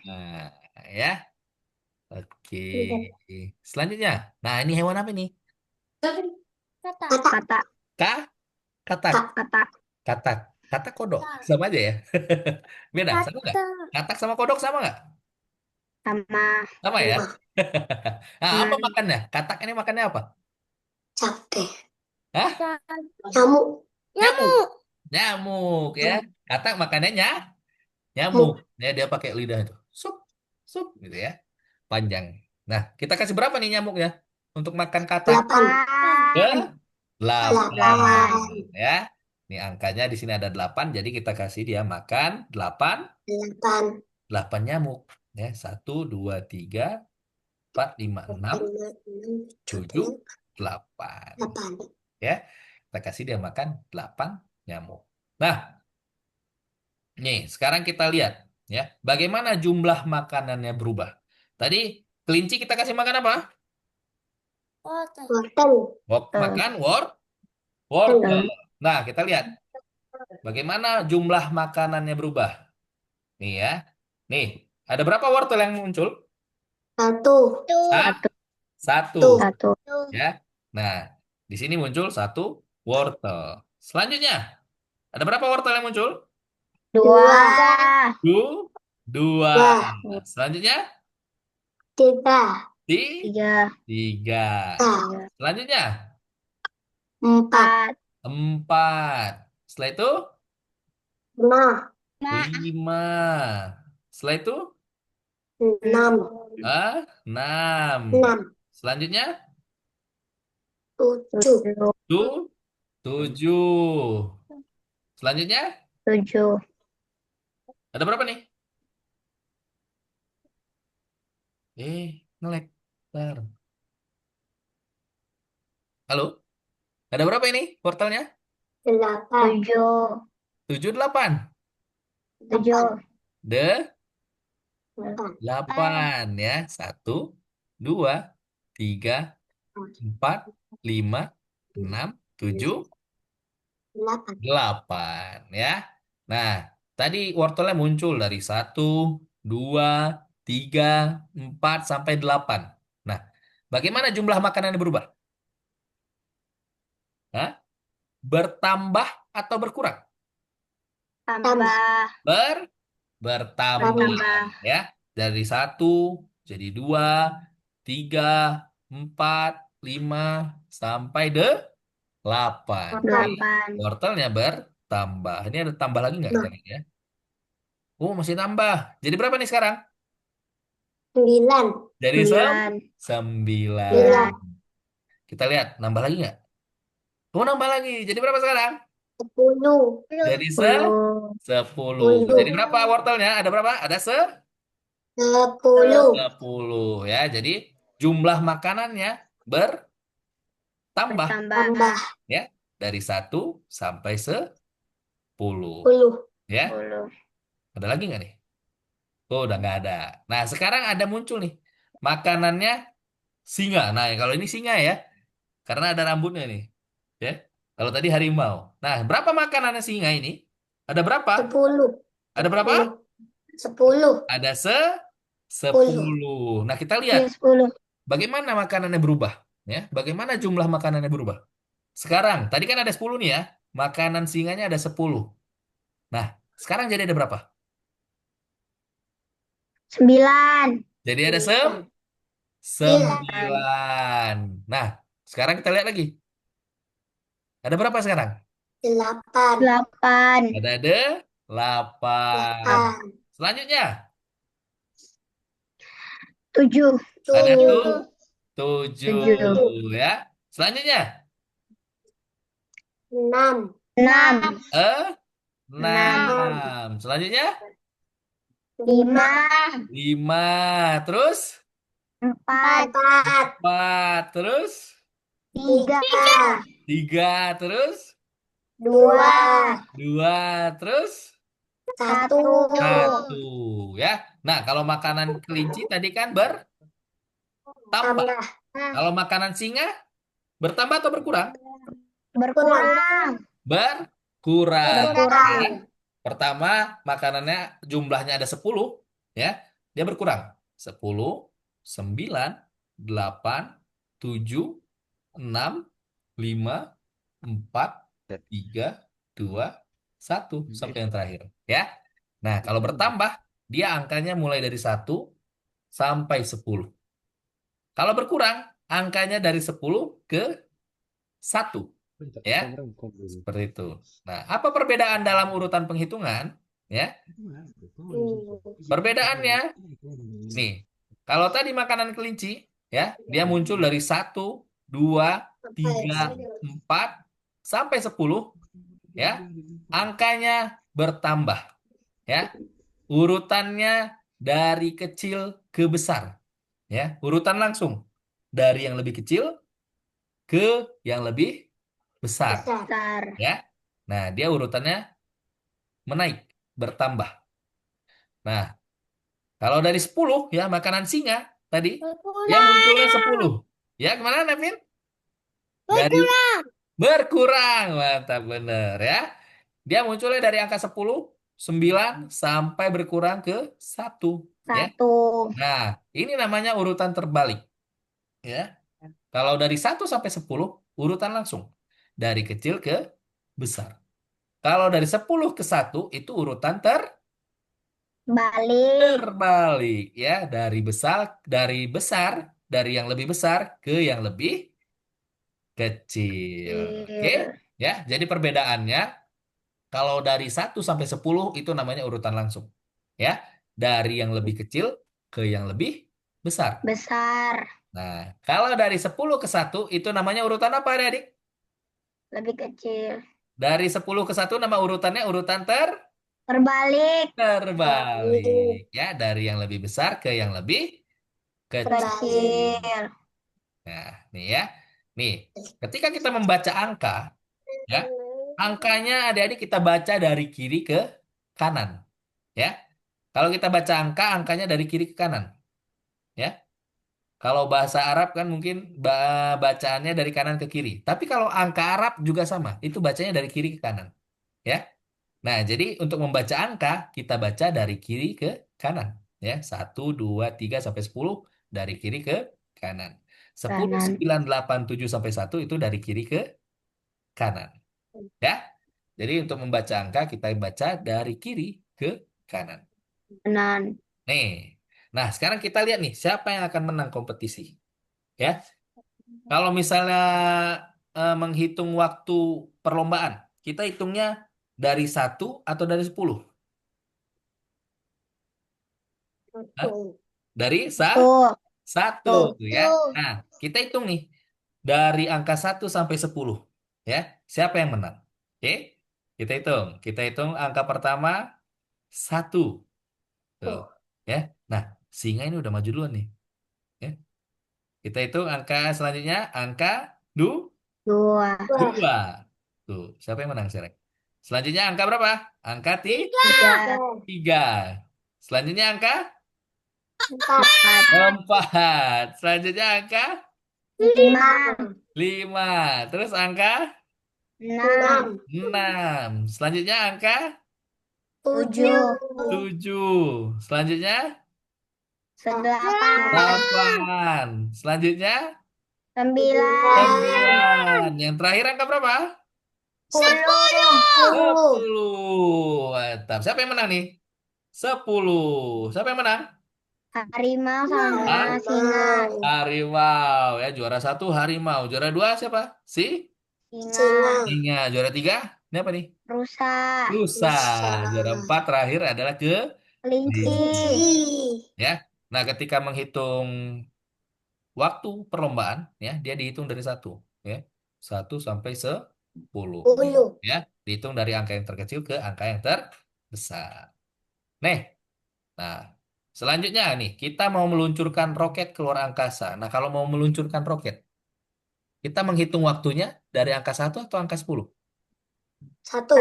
Nah, ya. Oke. Selanjutnya. Nah, ini hewan apa nih? Kata. Kah? Katak. Kata. Katak. Katak kodok. Sama aja ya? Beda, sama nggak? Katak sama kodok sama nggak? Sama. Sama ya? Nah, apa Sama. makannya? Katak ini makannya apa? Capek. Hah? Nyamuk. Nyamuk. Nyamuk ya. Katak makannya nyamuk. Ya, dia pakai lidah itu. Sup. Sup gitu ya. Panjang. Nah, kita kasih berapa nih nyamuknya untuk makan katak? 8. 8 ya. Ini angkanya di sini ada 8, jadi kita kasih dia makan 8 nyamuk ya. 1, 2, 3, 4, 5, 6, 7, 8 ya. Kita kasih dia makan 8 nyamuk. Nah, nih sekarang kita lihat ya, bagaimana jumlah makanannya berubah. Tadi kelinci kita kasih makan apa? Makan wortel. Nah, kita lihat bagaimana jumlah makanannya berubah. Nih ya. Nih, ada berapa wortel yang muncul? Sa- Satu. Satu. Ya. Nah, di sini muncul 1 wortel. Selanjutnya, ada berapa wortel yang muncul? 2. Du- Dua. Selanjutnya, 3. 3. Selanjutnya, 4. 4. Setelah itu, 5. Setelah itu, 6. Selanjutnya, 7. Selanjutnya, 7. ada berapa nih? Ngelek. Bentar. Halo? Ada berapa ini wortelnya? 7. 7, 8. 7. Delapan ya. 1, 2, 3, 4, 5, 6, 7, 8 ya. Nah, tadi wortelnya muncul dari 1, 2, 3, 4 sampai 8. Nah, bagaimana jumlah makanan yang berubah? Hah? Bertambah atau berkurang? Tambah. Bertambah Bertambah. ya. Dari 1 jadi 2, 3, 4, 5 sampai 8. 8. Wortelnya bertambah. Ini ada tambah lagi nggak kita lihat ya? Oh, masih tambah. Jadi berapa nih sekarang? Jadi 9. 9. Kita lihat, nambah lagi nggak? Oh, nambah lagi. Jadi berapa sekarang? Jadi 10. 10. Jadi berapa wortelnya? Ada berapa? Ada 10 ya. Jadi jumlah makanannya bertambah Bertambah. ya. Dari 1 sampai 10 ya. 10. Ada lagi nggak nih? Oh, udah nggak ada. Nah, sekarang ada muncul nih. makanannya singa. Nah, kalau ini singa ya, karena ada rambutnya nih. Ya. Kalau tadi harimau. Nah, berapa makanannya singa ini? Ada berapa? 10. Ada berapa? 10. Ada 10. 10. Nah, kita lihat Iya, 10. bagaimana makanannya berubah. Ya, bagaimana jumlah makanannya berubah. Sekarang, tadi kan ada 10 nih ya. Makanan singanya ada 10. Nah, sekarang jadi ada berapa? 9. Jadi ada 9. 9. Nah, sekarang kita lihat lagi. Ada berapa sekarang? 8. 8. Ada 8. Selanjutnya, 7. ada 7. 7 ya. Selanjutnya, 6. 6. 6. Selanjutnya, 5. 5. Terus, 4. 4. Terus, 3. 3. Terus, 2. 2. Terus, 1. 1 ya. Nah, kalau makanan kelinci tadi kan bertambah. Kalau makanan singa bertambah atau berkurang? Berkurang. Berkurang. Berkurang. Ya. Pertama, makanannya jumlahnya ada 10 ya. Dia berkurang. 10, 9, 8, 7, 6, 5, 4, 3, 2, 1 sampai yang terakhir ya. Nah, kalau bertambah dia angkanya mulai dari 1 sampai 10. Kalau berkurang angkanya dari 10 ke 1 ya. Seperti itu. Nah, apa perbedaan dalam urutan penghitungan? Ya, perbedaannya nih. Kalau tadi makanan kelinci, ya, dia muncul dari 1, 2, 3, 4 sampai 10, ya. Angkanya bertambah, ya. Urutannya dari kecil ke besar, ya. Urutan langsung dari yang lebih kecil ke yang lebih besar, Besar. ya. Nah, dia urutannya menaik, bertambah. Nah, kalau dari 10 ya makanan singa tadi ya munculnya 10. Ya kemana Nevin? Dari berkurang. Mantap bener ya. Dia munculnya dari angka 10, 9 sampai berkurang ke 1 ya. 1. Nah, ini namanya urutan terbalik ya. Kalau dari 1 sampai 10 urutan langsung dari kecil ke besar. Kalau dari 10 ke 1 itu urutan Balik. terbalik ya, dari besar dari yang lebih besar ke yang lebih kecil. Oke? Ya, jadi perbedaannya kalau dari 1 sampai 10 itu namanya urutan langsung. Ya, dari yang lebih kecil ke yang lebih besar. Besar. Nah, kalau dari 10 ke 1 itu namanya urutan apa, adik? Lebih kecil. Dari 10 ke 1 nama urutannya urutan Terbalik. terbalik. Ya, dari yang lebih besar ke yang lebih kecil. Kecil. Nah, nih ya. Nih, ketika kita membaca angka, ya, angkanya adik-adik kita baca dari kiri ke kanan, ya. Kalau kita baca angka, angkanya dari kiri ke kanan, ya. Kalau bahasa Arab kan mungkin bacaannya dari kanan ke kiri. Tapi kalau angka Arab juga sama, itu bacanya dari kiri ke kanan, ya. Nah, jadi untuk membaca angka, kita baca dari kiri ke kanan, ya. 1, 2, 3 sampai 10 dari kiri ke kanan. 10, Kanan. 9, 8, 7 sampai 1 itu dari kiri ke kanan. Ya. Jadi untuk membaca angka kita baca dari kiri ke kanan. Kanan. Nih. Nah, sekarang kita lihat nih siapa yang akan menang kompetisi. Ya. Kalau misalnya menghitung waktu perlombaan, kita hitungnya dari 1 atau dari 10? Hah? Dari Tuh. 1 ya. Nah, kita hitung nih dari angka 1 sampai 10. Ya, siapa yang menang? Oke, kita hitung. Kita hitung angka pertama 1. Tuh, ya. Nah, singa ini udah maju duluan nih. Ya. Kita hitung angka selanjutnya, angka 2. 2. Tuh, siapa yang menang sekarang? Selanjutnya angka berapa? Angka 3. 3. Selanjutnya angka Empat. 4. Selanjutnya angka Lima. 5. Terus angka Enam. 6. Selanjutnya angka Tujuh. 7. Selanjutnya Delapan. 8. Selanjutnya Sembilan. 9. Yang terakhir angka berapa? Sepuluh. 10. Mantap. Siapa yang menang nih? 10. Siapa yang menang? Harimau sama Hah? singa. Harimau. Ya, juara 1 harimau. Juara 2 siapa? Singa. Singa. Juara 3? Ini apa nih? Rusa. Rusa. Juara 4 terakhir adalah Kelinci. kelinci. Ya. Nah, ketika menghitung waktu perlombaan, ya, dia dihitung dari 1. Ya. 1 sampai 10. Ya. Dihitung dari angka yang terkecil ke angka yang terbesar. Nih. Nah, selanjutnya nih, kita mau meluncurkan roket ke luar angkasa. Nah, kalau mau meluncurkan roket, kita menghitung waktunya dari angka 1 atau angka 10? Satu.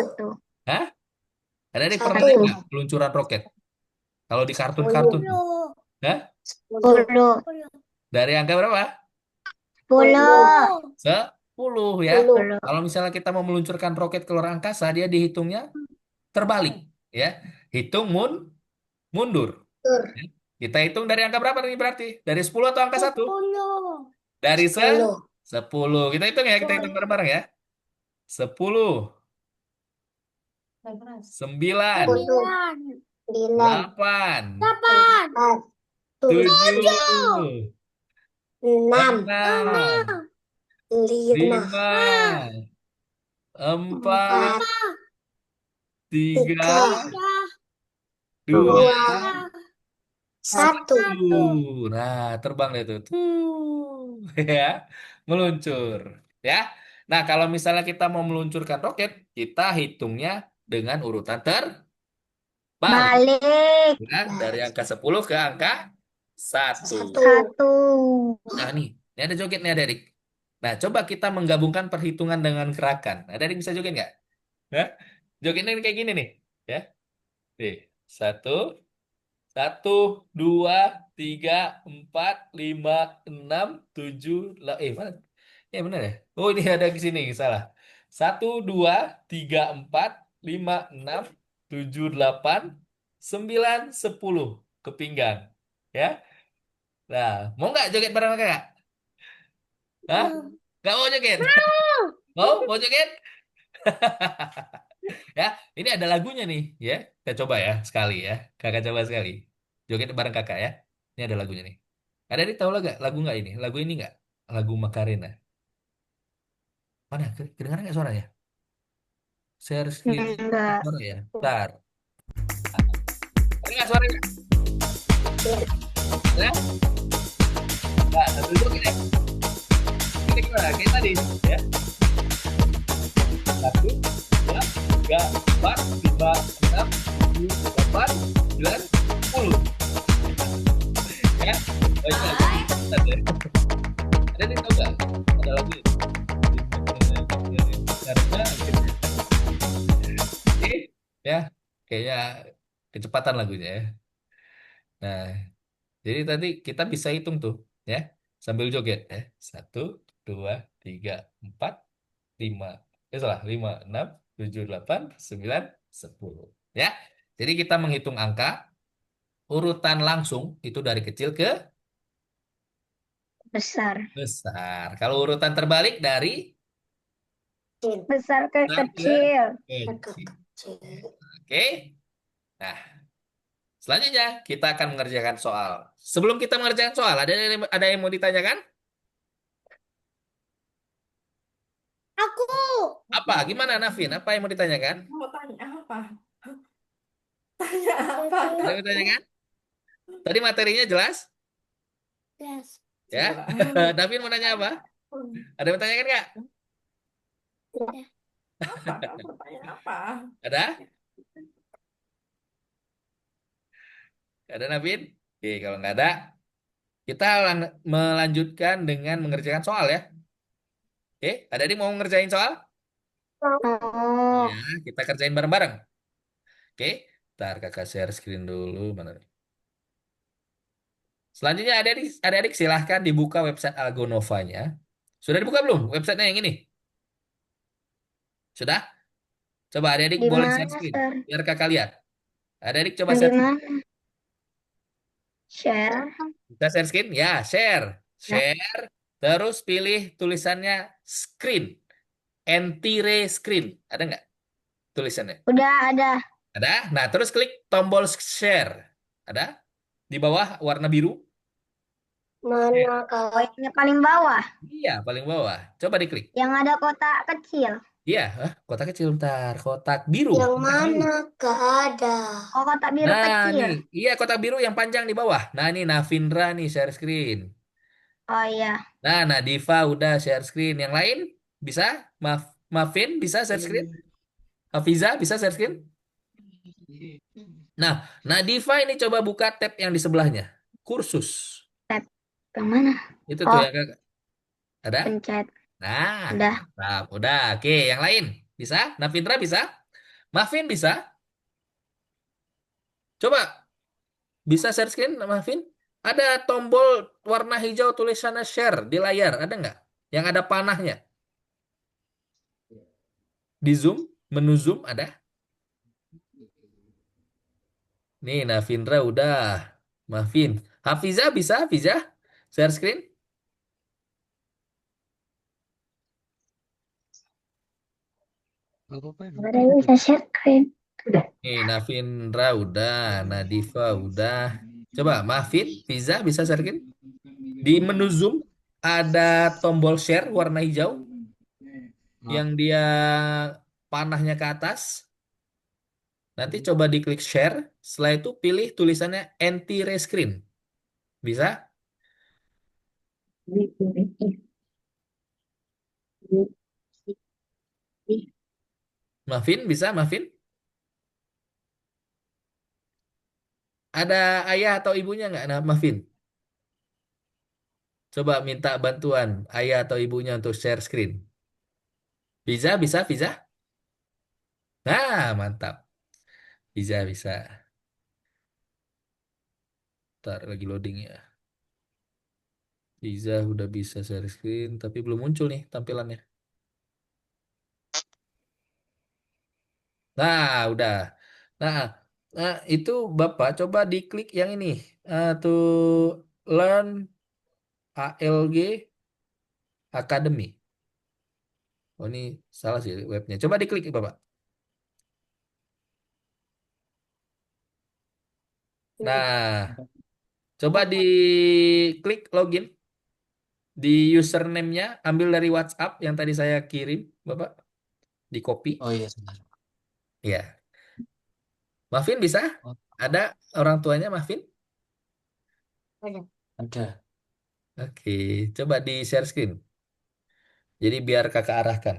Hah? Ada pernah Satu. lihat nggak peluncuran roket? Kalau di kartun-kartun tuh. Hah? 10. Dari angka berapa? 10. 10 ya. 10. Kalau misalnya kita mau meluncurkan roket ke luar angkasa, dia dihitungnya terbalik. Ya. Hitung mundur. Ya. Kita hitung dari angka berapa nih berarti? Dari 10 atau angka 1? Dari 10. Kita hitung ya, kita hitung bareng-bareng ya. 10, 9, 8, 7, 6, 5, 4, 3, 2, Satu. 1. Nah, terbang deh tuh. Ya, meluncur. Ya. Nah, kalau misalnya kita mau meluncurkan roket, kita hitungnya dengan urutan terbalik. Balik. Ya, dari angka 10 ke angka 1. Satu. Nah, ini ada joget nih adik. Nah, coba kita menggabungkan perhitungan dengan gerakan. Adik bisa joget nggak? Hah? Jogetnya kayak gini nih. Ya. Nih, 1, 1, 2, 3, 4, 5, 6, 7, mana? Ya benar ya? Oh, ini ada di sini, salah. 1, 2, 3, 4, 5, 6, 7, 8, 9, 10 ke pinggang. Ya. Nah, mau nggak joget bareng kakak? Hah? Nggak mau joget? Mau joget? Ya, ini ada lagunya nih, ya. Kita coba ya sekali ya. Kakak coba sekali. Joget bareng kakak ya. Ini ada lagunya nih. Ada yang tahu lagu nggak ini? Lagu ini nggak? Lagu Macarena. Mana? Kedengaran nggak suaranya? Share screen Enggak. suara ya. Bentar. Ada nggak suaranya? Ya? Nah, satu joget ya. Ini gimana? Kayak tadi ya. 1, 2, 3, 4, 5, 6, 7, 8, 9, 10. Ya. Oh, ini lagu. Bentar ya. Ada yang tahu nggak? Ada lagu ini. Karena ini ya kayaknya kecepatan lagunya ya. Nah, jadi tadi kita bisa hitung tuh ya sambil joget ya. 1, 2, 3, 4, 5. Salah. 5, 6, 7, 8, 9, 10. Ya. Jadi kita menghitung angka urutan langsung itu dari kecil ke Besar. besar. Kalau urutan terbalik dari Besar ke besar ke kecil. kecil. Oke. Nah, selanjutnya kita akan mengerjakan soal. Sebelum kita mengerjakan soal, ada yang mau ditanyakan? Aku. Apa? Gimana, Nafin? Apa yang mau ditanyakan? Mau tanya apa? Tanya apa? Ada yang mau ditanyakan? Tadi materinya jelas? Yes. Ya. Nafin mau nanya apa? Ada yang mau tanyakan nggak? Apa? Kamu mau tanya apa? Ada? Ada, Nafin? Oke, kalau nggak ada, kita melanjutkan dengan mengerjakan soal ya. Oke, ada yang mau ngerjain soal? Oh. Ya, kita kerjain bareng-bareng. Oke, ntar kakak share screen dulu. Mana nih? Selanjutnya adik-adik silahkan dibuka website Algonovanya. Sudah dibuka belum websitenya yang ini? Sudah? Coba adik-adik Di boleh share mana, screen. Sir? Biar kakak lihat. Adik-adik coba Yang di share screen. mana? Share. Kita share screen? Ya, share. Ya. Share. Terus pilih tulisannya screen. Entire screen. Ada nggak tulisannya? Udah ada. Ada? Nah, terus klik tombol share. Ada? Di bawah warna biru? Mana, Oh, Kak? yang paling bawah. Iya, paling bawah. Coba diklik. Yang ada kotak kecil. Iya, kotak kecil bentar. Kotak biru. Yang Kotak biru. mana, Kak? Ada. Oh, kotak biru Nah, kecil. nih. Iya, kotak biru yang panjang di bawah. Nah, ini Navindra nih share screen. Oh iya. Nah, Nadifa udah share screen. Yang lain bisa? Mafin bisa share screen? Hafiza bisa share screen? Nah, Nadifa ini coba buka tab yang di sebelahnya. Kursus. Tab yang mana? Itu tuh Oh, yang ada? pencet. Nah, Udah. mantap. Udah. Oke, yang lain bisa? Navindra bisa? Mafin bisa? Coba bisa share screen, Mafin? Ada tombol warna hijau tulisannya share di layar. Ada nggak? Yang ada panahnya. Di zoom, menu zoom ada? Nih, Navindra udah. Mafin. Hafiza bisa? Hafiza? Share screen? Apa apa Ada yang bisa share screen. Udah. Nih, Navindra udah. Nadifa udah. Coba, Mafin, Fiza bisa share screen? Di menu zoom ada tombol share warna hijau yang dia panahnya ke atas. Nanti coba diklik share. Setelah itu pilih tulisannya anti-rescreen. Bisa? Mafin, bisa? Mafin? Ada ayah atau ibunya nggak, nah, Mafin? Coba minta bantuan ayah atau ibunya untuk share screen. Bisa? Bisa? Bisa? Nah, mantap. Bisa, bisa. Ntar lagi loading ya. Bisa, udah bisa share screen, tapi belum muncul nih tampilannya. Nah, udah. Nah, itu Bapak coba diklik yang ini. Tuh Learn ALG Academy. Oh, ini salah sih webnya. Coba diklik Bapak. Nah, coba diklik login di username-nya, ambil dari WhatsApp yang tadi saya kirim, Bapak. Di copy. Oh iya, sebentar. Ya. Mafin bisa? Oh, Ada orang tuanya Mafin? ada. Oke, coba di share screen. Jadi biar kakak arahkan.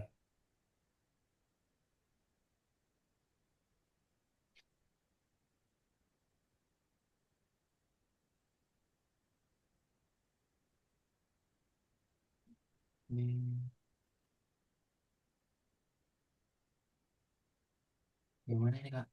Hmm, gimana ini, Kak?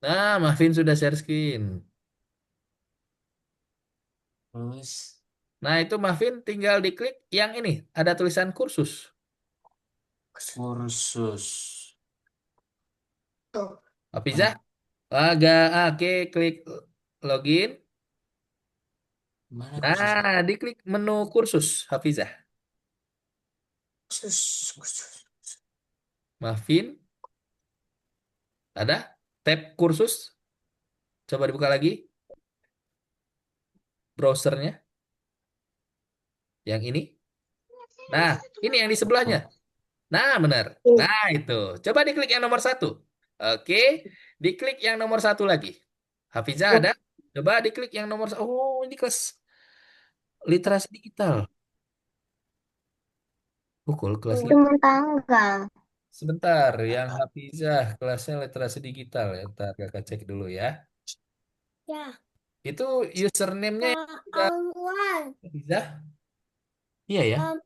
Nah, Mafin sudah share screen. Terus Nah, itu Mafin tinggal diklik yang ini. Ada tulisan kursus. kursus. Tuh. Hafiza? Mana? Oke, klik login. Mana kursusnya? Nah, diklik menu kursus, Hafizah. Kursus. Mafin, ada? Tab kursus. Coba dibuka lagi browsernya. Yang ini. Nah, ini yang di sebelahnya. Oh, Nah, benar. Ini. Nah, itu. Coba diklik yang nomor satu. Oke, diklik yang nomor satu lagi. Hafizah ada? Coba diklik yang nomor satu. Oh, ini kelas literasi digital. Pukul kelas Cuma tanggal. Sebentar, yang Hafizah kelasnya literasi digital ya. Ntar kakak cek dulu ya. Ya. Itu username-nya yang udah Wan. Hafizah? Iya ya. Om,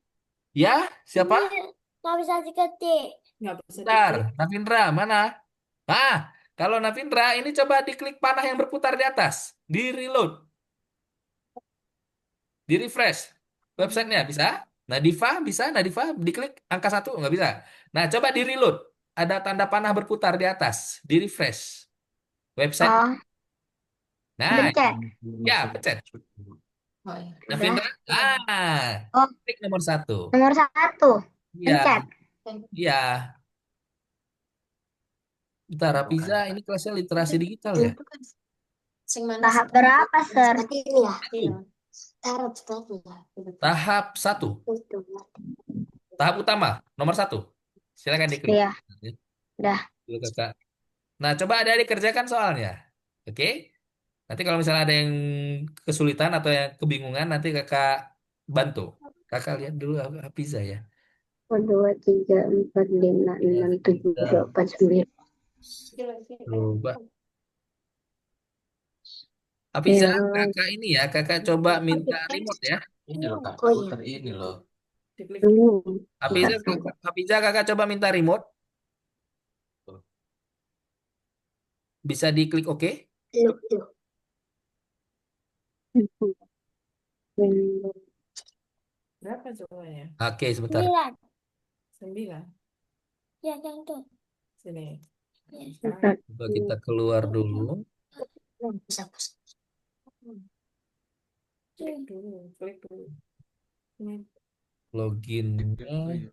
Ya, siapa? ini nggak bisa diketik. Nggak bisa Bentar, diklik. Navindra, mana? Ah, kalau Navindra ini coba diklik panah yang berputar di atas, di reload, di refresh websitenya bisa? Nadifa bisa? Nadifa diklik angka satu nggak bisa. Nah, coba di reload, ada tanda panah berputar di atas, di refresh website. Oh, Nah, pencet. ya pencet. Oh, ya. Udah. Navindra, ah, Oh, klik nomor satu. nomor 1. Iya, Pencet. iya. Bentar, Hafiza, ini kelasnya literasi digital ya? Itu kan sing mana Tahap sih? berapa, Sir? Ini ya. Tuh, Tarot tadi ya. tahap satu. Itu. Tahap utama, nomor satu. Silakan diklik. Iya, udah. Dulu kakak. Nah, coba adik-adik kerjakan soalnya. Oke? Nanti kalau misalnya ada yang kesulitan atau yang kebingungan, nanti kakak bantu. Kakak lihat dulu Hafiza ya. 2, 3, 4, 5, Ya, 6, 7, Hafiza. 8, 9. Coba. Hafiza, Ya, kakak ini ya, kakak coba minta remote ya. Ini loh kak, Oh iya. putar ini loh. Diklik. Hafiza, Hafiza kakak coba minta remote. Bisa diklik oke? Lu. Berapa jumlahnya? Oke, sebentar. 9. Ya, yang tuh. Sini. Ya, Sekarang Coba kita keluar dulu. Hapus. klik dulu. Klik dulu. Ini Loginnya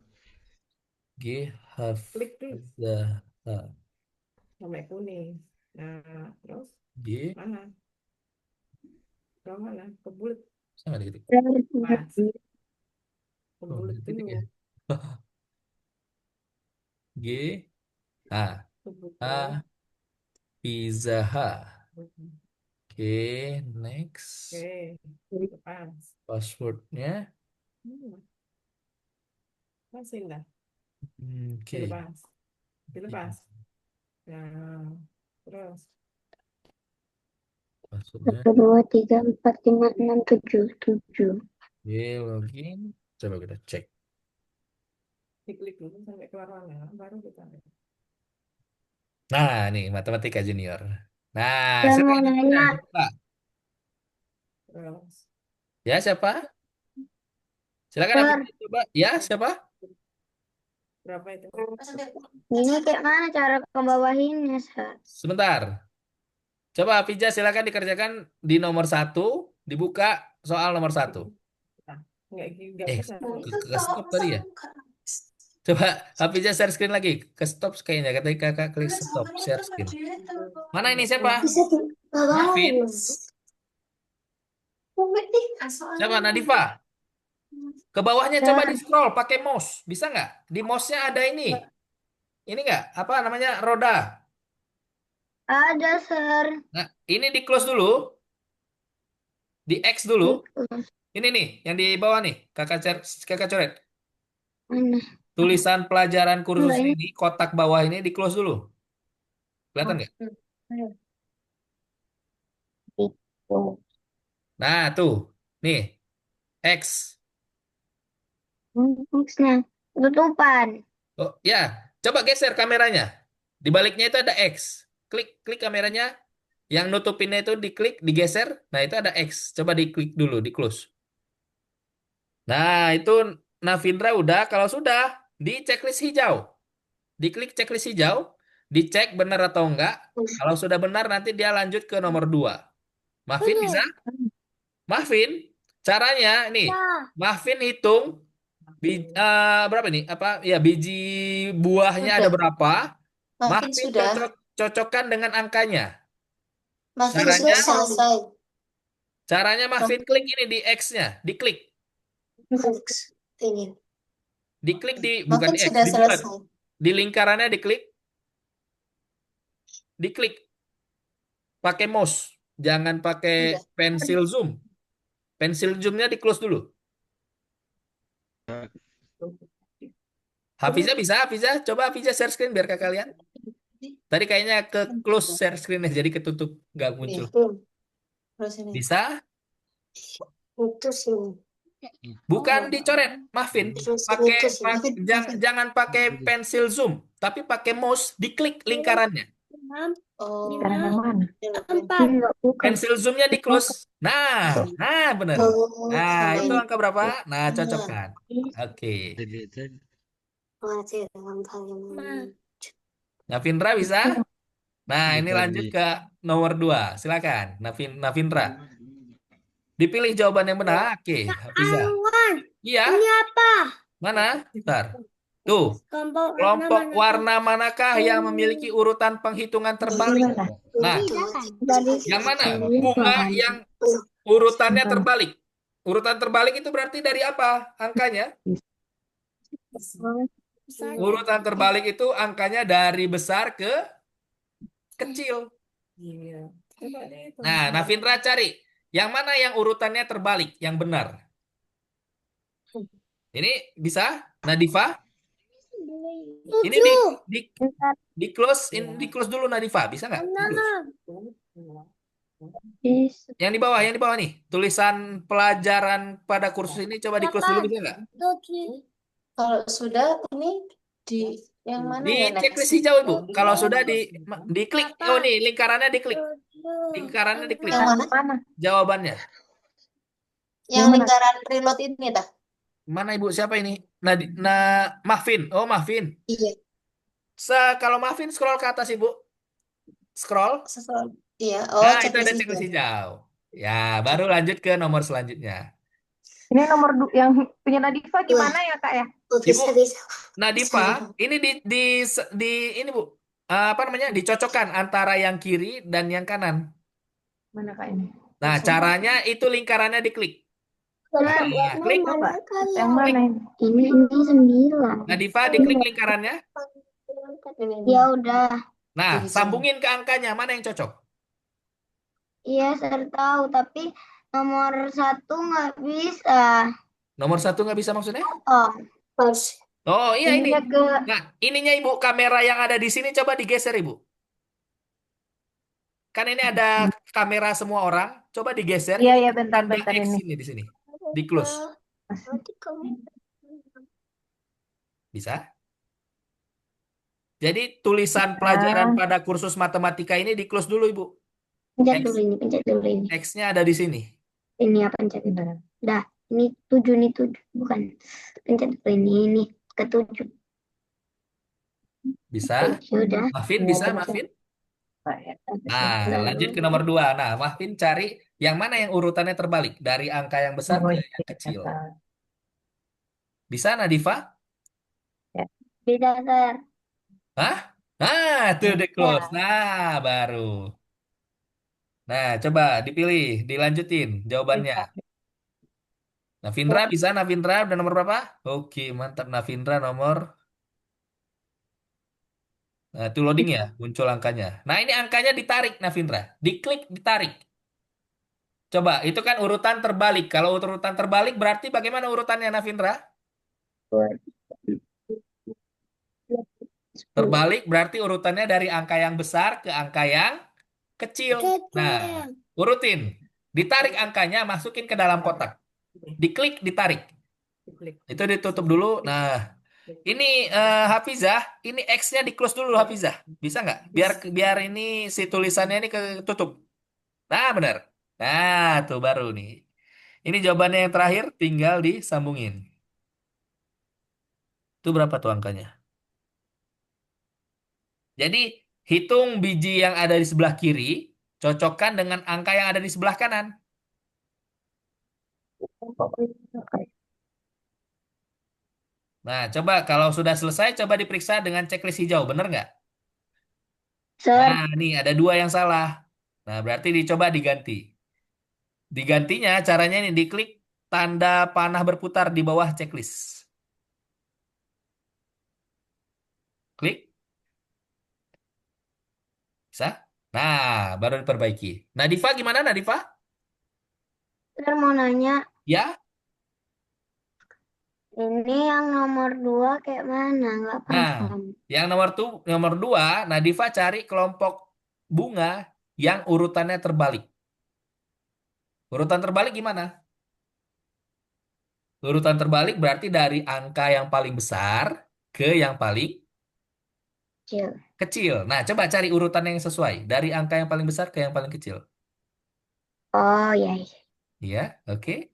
G klik dulu. Hafiza Sampai kuning. Nah, terus G mana? Ke mana? Ke bulat. sama dikit. Pas. Ke Oh, bulat titik dulu. ya. G A Ke bulat. A Pizza Hut. Oke, next. Oke. Lepas. Passwordnya. Hmm. Masih dah. Oke, Dilepas. Dilepas. Nah, terus. passwordnya. 1, 2, 3, 4, 5, 6, 7, 7. Oke, login. Coba kita cek. Diklik dulu sampai keluar mana. Baru kita lihat. Nah, nih matematika junior. Nah, Saya mau silakan nanya, dibuka. Terus. Ya, siapa? Silakan Sir, Hafiza coba. Ya, siapa? Berapa itu? ini kayak mana cara ke bawahinnya, Sir? Sebentar. Coba Hafiza silakan dikerjakan di nomor satu. Dibuka soal nomor satu. Nah, enggak Eh, bisa. ke stop tadi ya? Coba Hafiza share screen lagi. Ke stop kayaknya. Kata kakak klik stop share screen. Mana ini siapa? Bisa di Marvin. Siapa? soalnya. Nadifa. Ke bawahnya coba Sir, di scroll pakai mouse. Bisa nggak? Di mouse-nya ada ini. Ini nggak? Apa namanya? Roda. ada, Sir. Nah, ini di close dulu. Di X dulu. Ini nih, yang di bawah nih. Kakak coret. Mana? Tulisan pelajaran kursus Enggak, ini. ini, kotak bawah ini di close dulu. Kelihatan nggak? Oh. Nah, tuh. Nih, X. X-nya. Tutupan. Oh, ya. Coba geser kameranya. Di baliknya itu ada X. Klik, klik kameranya. Yang nutupinnya itu diklik, digeser. Nah, itu ada X. Coba diklik dulu, di close. Nah, itu Navindra udah. Kalau sudah, di checklist hijau. Diklik checklist hijau. Dicek benar atau enggak. Kalau sudah benar, nanti dia lanjut ke nomor 2. Mahfin bisa? Mahfin, caranya nih. Ya. Mahfin hitung berapa nih? Apa ya biji buahnya ada Sudah. berapa? Makin Mahfin sudah. cocokkan dengan angkanya. Makin Caranya, sudah selesai. caranya Mahfin klik ini di X-nya, diklik, Ini. diklik di bukan Makin di X, sudah di bulat, selesai. di lingkarannya diklik, diklik, pakai mouse, jangan pakai Sudah. pensil zoom, pensil zoomnya di close dulu. Hafiza bisa, Hafiza. Coba Hafiza share screen biar kakak lihat. Tadi kayaknya ke close share screen jadi ketutup, nggak muncul. Terus ini. Bisa? Itu sih. Bukan dicoret, Muffin. Terus Pakai, itu sih. jangan pakai pensil zoom, tapi pakai mouse, diklik lingkarannya. Oh. Sekarang yang mana? Empat. Enggak, bukan. Pensil zoomnya di close. Nah, bener. Oh, Nah, sama itu ini. angka berapa? Nah, cocokkan. Oke. Masih dalam bagaimana? Navindra bisa? Nah, ini Bukan lanjut di. ke nomor 2. Silakan, Navindra. Dipilih jawaban yang benar. Oke, bisa. Iya. Ini apa? Mana? Bentar. Tuh, kelompok warna manakah yang memiliki urutan penghitungan terbalik? Nah, Dari yang mana? ini Bunga bahan. yang urutannya terbalik. Urutan terbalik itu berarti dari apa angkanya? Urutan terbalik itu angkanya dari besar ke kecil. Iya. Coba deh itu. Nah, Navindra cari. Yang mana yang urutannya terbalik, yang benar? Ini bisa? Nadifa? Ini di, di close, di close dulu Nadifa, bisa nggak? Di close. Yang di bawah nih. Tulisan pelajaran pada kursus ini coba di close dulu bisa nggak? Kalau sudah ini di yang mana Di ya checklist next? hijau Ibu. Kalau sudah diklik. Oh nih, lingkarannya diklik. Lingkarannya diklik. Yang mana? Mana? Jawabannya. Yang lingkaran reload ini dah. Mana Ibu? Siapa ini? Mahfin. Oh, Mahfin. Iya. Kalau Mahfin scroll ke atas Ibu. Scroll. Iya. Oh, Nah, itu ada checklist checklist hijau. hijau. Ya, baru lanjut ke nomor selanjutnya. Ini nomor yang punya Nadifa gimana ya Kak ya? Oh, bisa, Ibu, bisa. Nadifa, ini ini Bu. Apa namanya? Dicocokkan antara yang kiri dan yang kanan. Mana Kak ini? Nah, caranya itu lingkarannya diklik. Nah, klik. Yang mana ini? Ini 9. Nadifa, diklik lingkarannya. Ya udah. Nah, sambungin ke angkanya. Mana yang cocok? Iya, saya tahu, tapi nomor 1 nggak bisa. Nomor 1 nggak bisa maksudnya? Oh, Pas. Oh, iya ini. ininya ke Nah, ininya Ibu, kamera yang ada di sini coba digeser Ibu. Kan ini ada kamera semua orang. Coba digeser. Iya, Ini iya, tanda bentar X ini. ini di sini. Di close. Bisa? Jadi tulisan pelajaran pada kursus matematika ini di close dulu Ibu. pencet X. dulu ini, pencet dulu ini. X-nya ada di sini. Ini apa pencet itu? Dah, ini 7 nih 7, bukan. Pencet dulu ini ke 7. Bisa? Sudah. Mahfin bisa, Mahfin? Nah, lanjut ke nomor 2. Nah, Mahfin cari yang mana yang urutannya terbalik dari angka yang besar ke yang kecil. Bisa, Nadifa? Bisa, Sir. Hah? Nah, itu the close. Nah, baru. Nah, coba dipilih, dilanjutin jawabannya. Navindra bisa, Navindra udah nomor berapa? Oke, mantap Navindra nomor. Nah, itu loading ya, muncul angkanya. Nah, ini angkanya ditarik Navindra. Diklik, ditarik. Coba, itu kan urutan terbalik. Kalau urutan terbalik berarti bagaimana urutannya Navindra? Terbalik berarti urutannya dari angka yang besar ke angka yang kecil. Nah, urutin. Ditarik angkanya, masukin ke dalam kotak. Diklik, ditarik. Itu ditutup dulu. Nah, ini Hafizah, ini X-nya di close dulu Hafizah. Bisa nggak? Biar ini si tulisannya ini ketutup. Nah, benar. Nah, tuh baru nih. Ini jawabannya yang terakhir, tinggal disambungin. Itu berapa tuh angkanya? Jadi, hitung biji yang ada di sebelah kiri, cocokkan dengan angka yang ada di sebelah kanan. Nah, coba kalau sudah selesai, coba diperiksa dengan checklist hijau. Bener nggak? Sir, Nah, nih ada 2 yang salah. Nah, berarti dicoba diganti. Digantinya caranya ini diklik tanda panah berputar di bawah checklist. Klik. Bisa? Nah, baru diperbaiki. Nadifa gimana Nadifa? Sir mau nanya, Ya? Ini yang nomor 2 kayak mana? Nggak Nah, paham. yang nomor dua, Nadifa cari kelompok bunga yang urutannya terbalik. Urutan terbalik gimana? Urutan terbalik berarti dari angka yang paling besar ke yang paling Kecil. kecil. Nah, coba cari urutan yang sesuai dari angka yang paling besar ke yang paling kecil. Oh ya, ya. Iya, oke.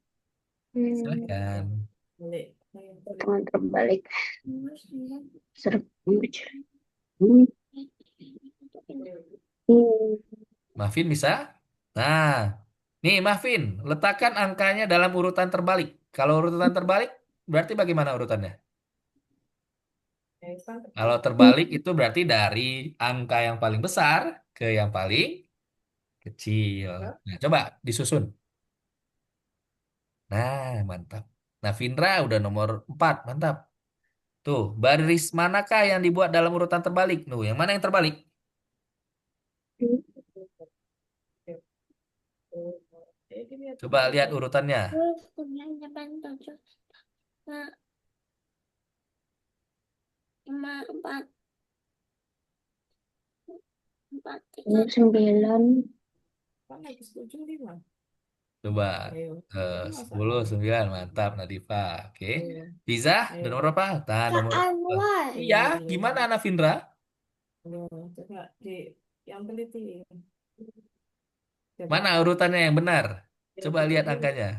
Silakan. Balik. Hitungan terbalik. Serp. Muffin bisa? Nah, nih Muffin, letakkan angkanya dalam urutan terbalik. Kalau urutan terbalik, berarti bagaimana urutannya? Kalau terbalik itu berarti dari angka yang paling besar ke yang paling kecil. Nah, coba disusun. Nah, mantap. Nah, Vindra udah nomor 4, mantap. Tuh, baris manakah yang dibuat dalam urutan terbalik? Tuh, yang mana yang terbalik? Coba lihat urutannya. Sembilan. Kan habis 75. Coba. Ayo. Itu masa 10, 9, mantap Nadifa. Oke. Ayo. Bisa? Ayo. Dan nomor apa? Nah, nomor iya, Iya, gimana iya. Navindra? Ayo, coba yang teliti. Coba Mana urutannya yang benar? Coba dicek lihat dulu. angkanya.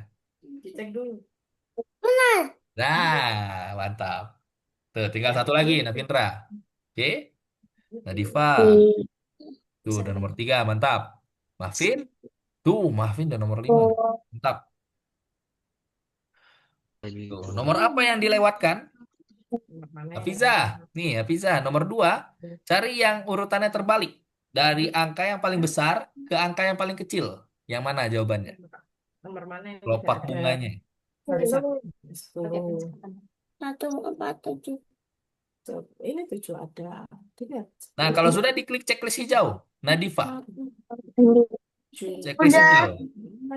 Dicek dulu. Nah, mantap. Tuh, tinggal Ya, satu lagi, teliti. Navindra. Oke, Nadifa. Di. Tuh, udah nomor 3, mantap. Mahfin. Tuh, Mahfin udah nomor 5. Mantap. Tuh, nomor apa yang dilewatkan? Mana yang Hafiza. Nih, Hafiza. Nomor 2, cari yang urutannya terbalik. Dari angka yang paling besar ke angka yang paling kecil. Yang mana jawabannya? nomor mana yang tidak Kelopak ada bunganya. barisan 10. 147. Ini 7 ada. Dilihat. Nah, kalau sudah diklik checklist hijau. Nadifa. Checklist Udah. hijau.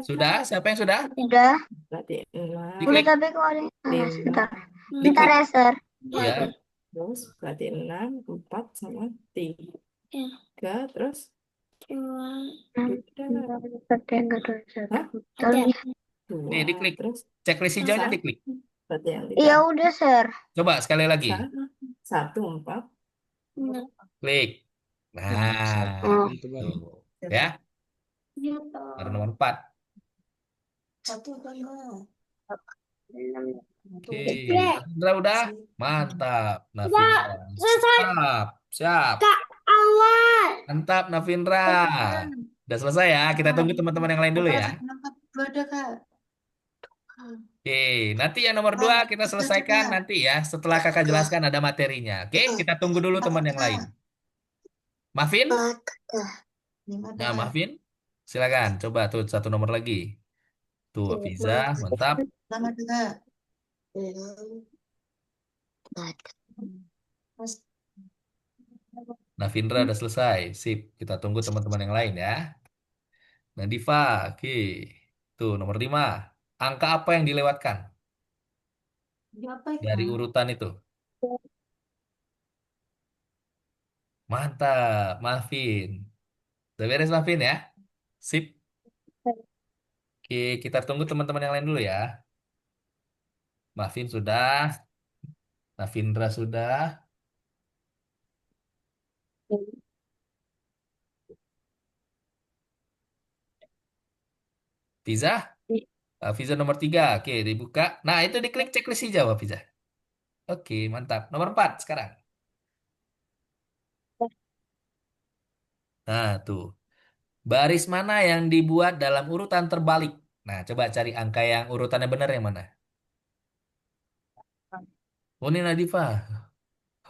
Sudah? Siapa yang sudah? Udah. Berarti 6, Udah Diklik. tapi kok ada yang salah. 5, Sebentar. Bentar Diklik. ya, Sir. Ya. terus berarti 6, 4 sama 3. Terus udah Ada yang nggak ada satu. Hah? Tahu ya. Nih, 2. diklik. Terus Checklist hijaunya Satu. diklik. berarti yang Iya 3. udah, Sir. Coba sekali lagi. 1, 4. Klik. Nah, Oh. tuh. Ya, baru nomor 4. Oke, Nafindra udah? Mantap, Nafindra. Siap, siap. Mantap, Nafindra. Udah selesai ya. Kita tunggu teman-teman yang lain dulu ya. Oke, nanti yang nomor 2 kita selesaikan nanti ya. Setelah kakak jelaskan ada materinya. Oke, kita tunggu dulu teman yang lain. Mafin? Nah, Mafin, silakan. Coba tuh satu nomor lagi. Tuh, Fiza, mantap. Nafindra udah selesai. Sip, kita tunggu teman-teman yang lain ya. Nadifa, oke. Tuh, nomor 5. Angka apa yang dilewatkan dari urutan itu? Mantap, Mafin. Udah beres, Mafin ya? Sip. Oke, kita tunggu teman-teman yang lain dulu ya. Mafin sudah, Nafindra sudah. Fiza? Fiza nomor 3. Oke, dibuka. Nah, itu diklik checklist hijau, Fiza. Oke, mantap. Nomor 4 sekarang. Nah, tuh. Baris mana yang dibuat dalam urutan terbalik? Nah, coba cari angka yang urutannya benar yang mana? Oh, ini Nadifa.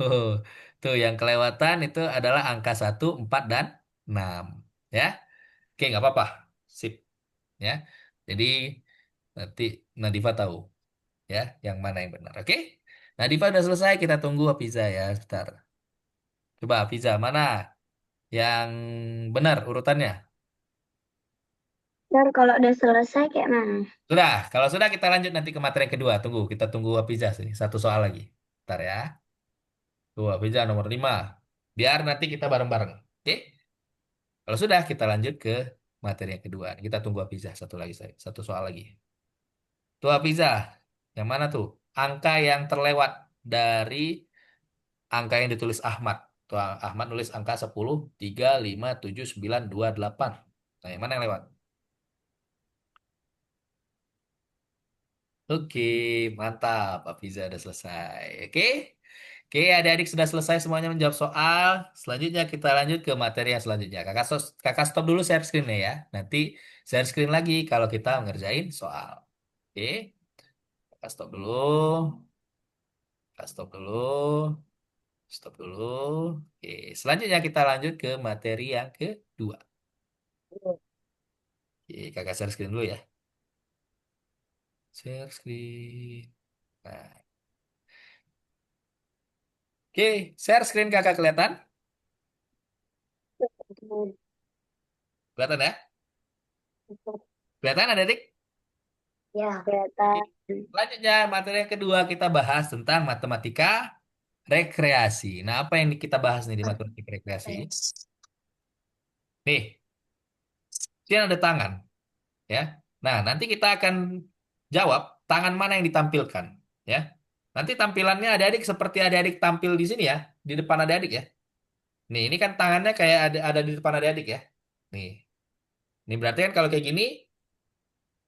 Oh, tuh yang kelewatan itu adalah angka 1, 4, dan 6. Ya, oke, nggak apa-apa. Sip. Ya, jadi nanti Nadifa tahu ya yang mana yang benar. Oke, Nadifa udah selesai. Kita tunggu Hafiza ya, sebentar. Coba Hafiza, mana yang benar urutannya? Ntar kalau udah selesai kayak mana? Sudah, kalau sudah kita lanjut nanti ke materi yang kedua. Tunggu, kita tunggu Hafiza sih. Satu soal lagi. Ntar ya. Tuh, Hafiza nomor 5. Biar nanti kita bareng-bareng. Oke? Kalau sudah, kita lanjut ke materi yang kedua. Kita tunggu Hafiza satu lagi, satu soal lagi. Tuh Hafiza, yang mana tuh? Angka yang terlewat dari angka yang ditulis Ahmad. Tuh, Ahmad nulis angka 10, 3, 5, 7, 9, 2, 8. Nah, yang mana yang lewat? Oke, mantap. Hafiza udah selesai. Oke? Oke, adik-adik sudah selesai semuanya menjawab soal. Selanjutnya kita lanjut ke materi yang selanjutnya. Kakak stop dulu share screen-nya ya. Nanti share screen lagi kalau kita ngerjain soal. Oke, kakak stop dulu. Kakak stop dulu. Stop dulu. Oke, selanjutnya kita lanjut ke materi yang kedua. Oke, kakak share screen dulu ya. Share screen. Nah, oke, share screen kakak kelihatan? Kelihatan ya? Kelihatan adik-adik? Ya, kelihatan. Selanjutnya, materi yang kedua kita bahas tentang matematika rekreasi. Nah, apa yang kita bahas nih di matematika rekreasi? Nih, sini ada tangan, ya. Nah, nanti kita akan jawab tangan mana yang ditampilkan, ya. Nanti tampilannya adik-adik seperti adik-adik tampil di sini ya, di depan adik-adik ya. Nih, ini kan tangannya kayak ada di depan adik-adik ya. Nih, ini berarti kan kalau kayak gini,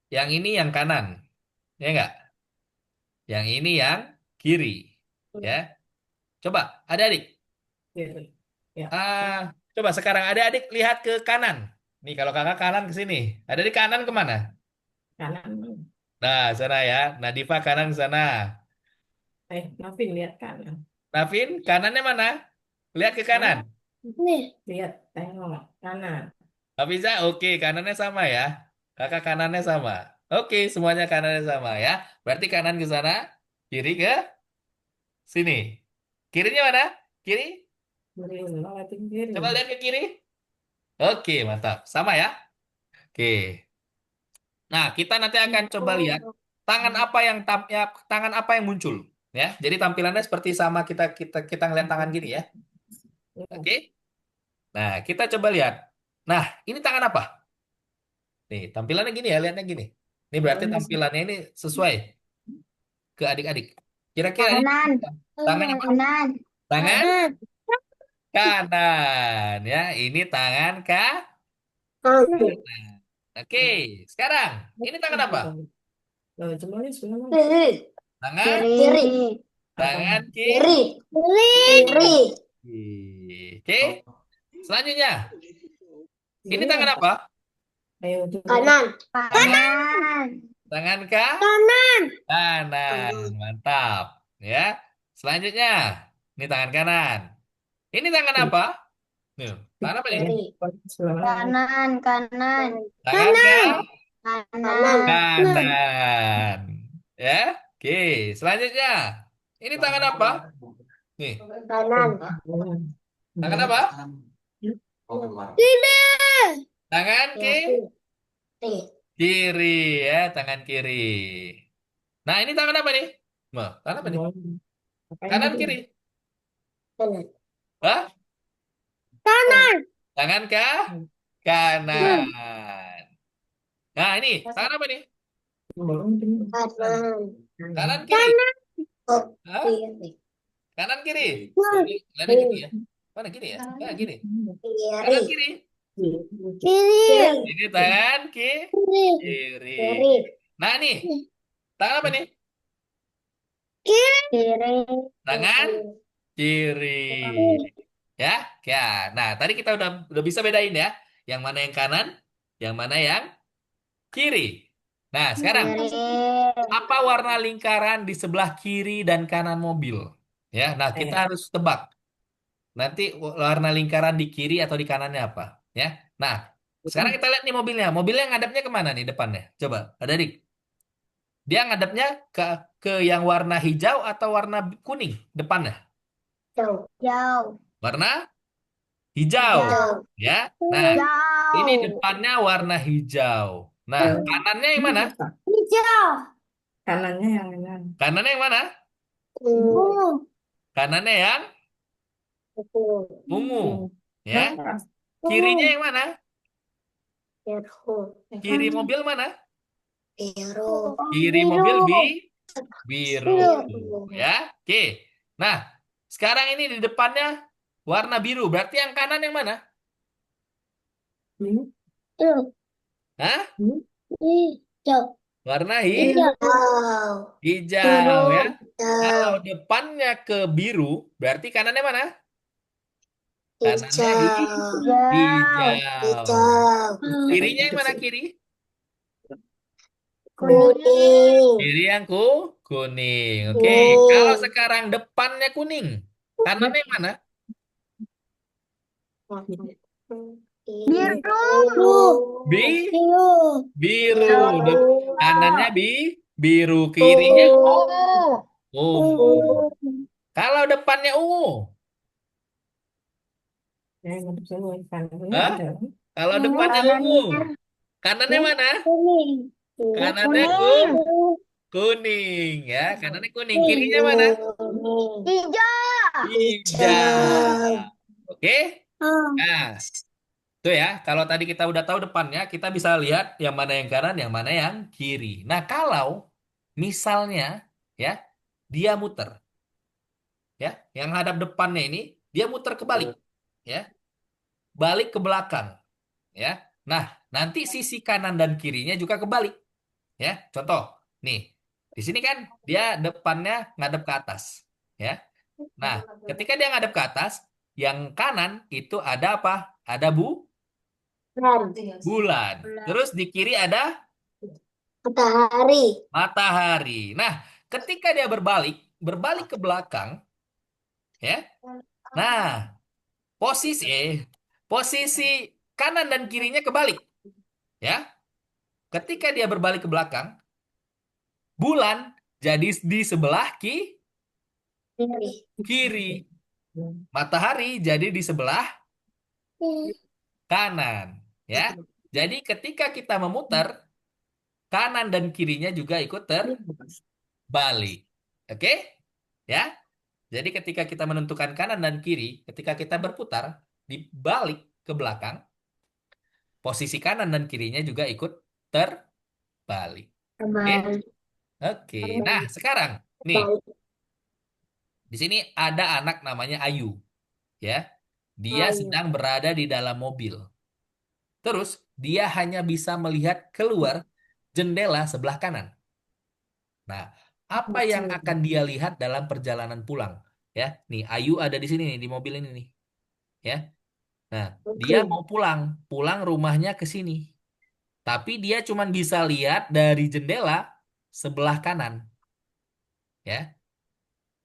yang ini yang kanan, ya enggak? Yang ini yang kiri, ya. Coba, adik-adik. Gitu. Ya. Coba sekarang adik-adik lihat ke kanan. Nih kalau kakak kanan ke sini. Adik kanan kemana? Kanan. Nah, sana ya. Nadifa kanan ke sana. Novin lihat kanan. Navin, kanannya mana? Lihat ke kanan. Mana? Nih. Lihat, tengok kanan. Hafiza, oke, kanannya sama ya. Kakak kanannya sama. Oke, semuanya kanannya sama ya. Berarti kanan ke sana, kiri ke sini. Kirinya mana? Kiri? Kiri, lihatin kiri. Coba lihat ke kiri. Oke, mantap. Sama ya. Oke. Nah, kita nanti akan coba lihat tangan apa yang ya, tangan apa yang muncul, ya. Jadi tampilannya seperti sama kita ngeliat tangan gini ya. Ya. Oke. Nah, kita coba lihat. Nah, ini tangan apa? Nih, tampilannya gini ya, lihatnya gini. Ini berarti tampilannya ini sesuai ke adik-adik. Kira-kira ini Kanan. tangan apa? Kanan. Tangan kanan, ya. Ini tangan Kanan. Oke, sekarang ini tangan apa? Loh, semuanya sebelah mana? Kiri. Tangan Kiri. tangan Kiri. Kiri. Oke. Selanjutnya, ini tangan apa? Ayo, coba. Kanan. Kanan. Tangan Kanan. kanan. Mantap. Ya. Selanjutnya, ini tangan kanan. Ini tangan apa? Nih, tangan apa nih? Kiri. Sebelah mana? Kanan. Kanan. Tangan Kanan. kanan. Ya. Oke. Selanjutnya, ini tangan apa? Nih, Kanan. tangan apa? Tangan Kiri. kiri ya, tangan kiri. Nah, ini tangan apa nih? Nah, tangan apa nih? Apain Kanan itu? kiri. Kanan. Hah? Kanan. Tangan kanan. Nah, ini tangan apa nih? Kanan. Kanan kiri. Oh, Hah? kiri. Kanan kiri. Lihatnya gini ya. Mana gini ya? Ya, gini. Kanan Kiri. kiri. Kiri. Ini tangan kiri. Kiri. Nah, nih. Tangan apa nih? Kiri. Tangan kiri. Ya, ya. Nah, tadi kita udah bisa bedain ya, yang mana yang kanan, yang mana yang kiri. Nah, sekarang Kiri. apa warna lingkaran di sebelah kiri dan kanan mobil? Ya, nah kita harus tebak. Nanti warna lingkaran di kiri atau di kanannya apa? Ya. Nah, sekarang kita lihat nih mobilnya. Mobilnya ngadepnya kemana nih depannya? Coba, adik. Dia ngadepnya ke yang warna hijau atau warna kuning depannya? Jauh. Jauh. Warna hijau. Jauh. Ya. Nah, ini Jauh. depannya warna hijau. Nah, kanannya yang mana? Hijau. Kanannya yang mana? Kanannya yang mana? Ungu. Kanannya yang ungu. Ya. Merah. Kirinya yang mana? Biru. Kiri mobil mana? Biru. Kiri mobil biru. Biru. Ya. Oke. Nah, sekarang ini di depannya warna biru. Berarti yang kanan yang mana? Ini. Biru. Hah? Ini. Hijau. Warna Hijau. hijau ya. Kalau Hijau. depannya ke biru, berarti kanannya mana? Kanannya Hijau. hijau. Kirinya yang mana Kecil. kiri? Kuning. Kiri yang kuning. Oke. Kalau sekarang depannya kuning, kanannya yang mana? Biru. Bi Biru. biru. Kanannya biru. Kirinya ungu. Kalau depannya ungu, Ya, yang untuk saya kanannya hah? ada. Kalau depannya ungu, kanannya mana? Kuning. Kanannya kuning ya. Kanannya kuning. Kirinya mana? Hijau. Hijau. Oke. Nah, itu ya. Kalau tadi kita udah tahu depannya, kita bisa lihat yang mana yang kanan, yang mana yang kiri. Nah, kalau misalnya ya dia muter, ya, yang hadap depannya ini dia muter kebalik, ya, balik ke belakang, ya. Nah, nanti sisi kanan dan kirinya juga kebalik, ya. Contoh, nih, di sini kan dia depannya ngadep ke atas, ya. Nah, ketika dia ngadep ke atas, yang kanan itu ada apa? Ada bulan. Terus di kiri ada Matahari. matahari. Nah, ketika dia berbalik ke belakang, ya. Nah, posisi kanan dan kirinya kebalik, ya. Ketika dia berbalik ke belakang, bulan jadi di sebelah kiri, matahari jadi di sebelah kanan, ya. Jadi ketika kita memutar, kanan dan kirinya juga ikut terbalik. Oke? Ya. Jadi ketika kita menentukan kanan dan kiri, ketika kita berputar, dibalik ke belakang, posisi kanan dan kirinya juga ikut terbalik. Oke? Oke. Nah, sekarang nih, di sini ada anak namanya Ayu, ya. Dia sedang berada di dalam mobil. Terus dia hanya bisa melihat keluar jendela sebelah kanan. Nah, apa yang akan dia lihat dalam perjalanan pulang? Ya, nih Ayu ada di sini nih di mobil ini nih, ya. Nah, dia mau pulang rumahnya ke sini. Tapi dia cuma bisa lihat dari jendela sebelah kanan, ya.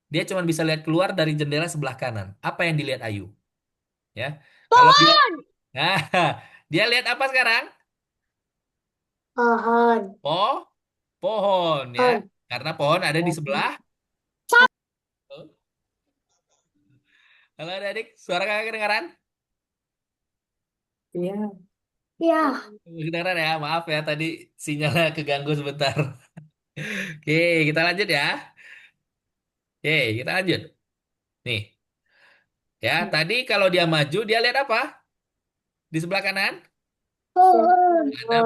Dia cuma bisa lihat keluar dari jendela sebelah kanan. Apa yang dilihat Ayu? Ya. Kalau dia Nah, dia lihat apa sekarang? Pohon. Po, pohon ya. Karena pohon ada di sebelah. Halo adik, suara kakak kedengaran? Iya. Ya. Kedengaran ya, maaf ya tadi sinyalnya keganggu sebentar. Oke, kita lanjut ya. Oke, kita lanjut. Nih, ya tadi kalau dia maju, dia lihat apa? Di sebelah kanan Pohon. ada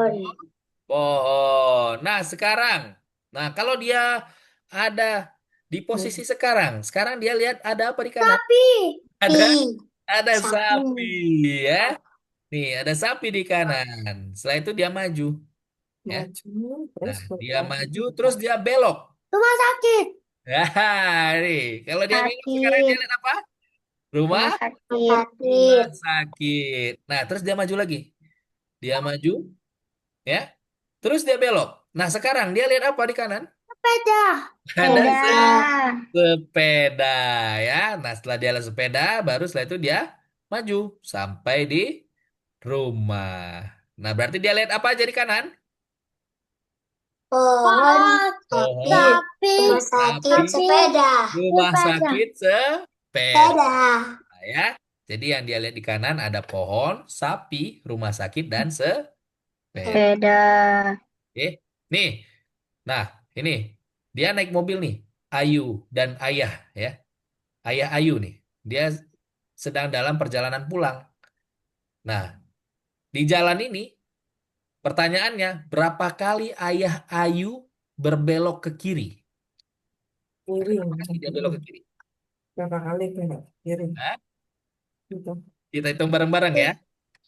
pohon. Nah, sekarang, nah kalau dia ada di posisi sekarang dia lihat ada apa di kanan? Sapi. Ada Pi. ada sapi Sapi. ya. Nih, ada sapi di kanan. Setelah itu dia maju, ya. Maju, terus Nah, dia bergerak. maju terus dia belok. Rumah sakit. Ya, nih, kalau dia belok sekarang dia Sakit. lihat apa? Rumah Rumah sakit. rumah sakit. Nah, terus dia maju lagi. Dia maju, ya. Terus dia belok. Nah, sekarang dia lihat apa di kanan? Sepeda. Ada Sepeda. sepeda, ya. Nah, setelah dia lihat sepeda, baru setelah itu dia maju sampai di rumah. Nah, berarti dia lihat apa aja di kanan? Pohon. Pohon, Sapi. Rumah sapi, sakit. Sepeda. rumah Sepeda. sakit, sepeda. Sepeda. Ya. Jadi yang dia lihat di kanan ada pohon, sapi, rumah sakit, dan sepeda. Sepeda. Oke. Nih, nah ini dia naik mobil nih, Ayu dan Ayah ya. Ayah Ayu nih, dia sedang dalam perjalanan pulang. Nah, di jalan ini pertanyaannya, berapa kali Ayah Ayu berbelok ke kiri? Kiri. Berapa kali dia belok ke kiri? Berapa kali belok kiri? Hah? Gitu. Kita hitung bareng-bareng ya.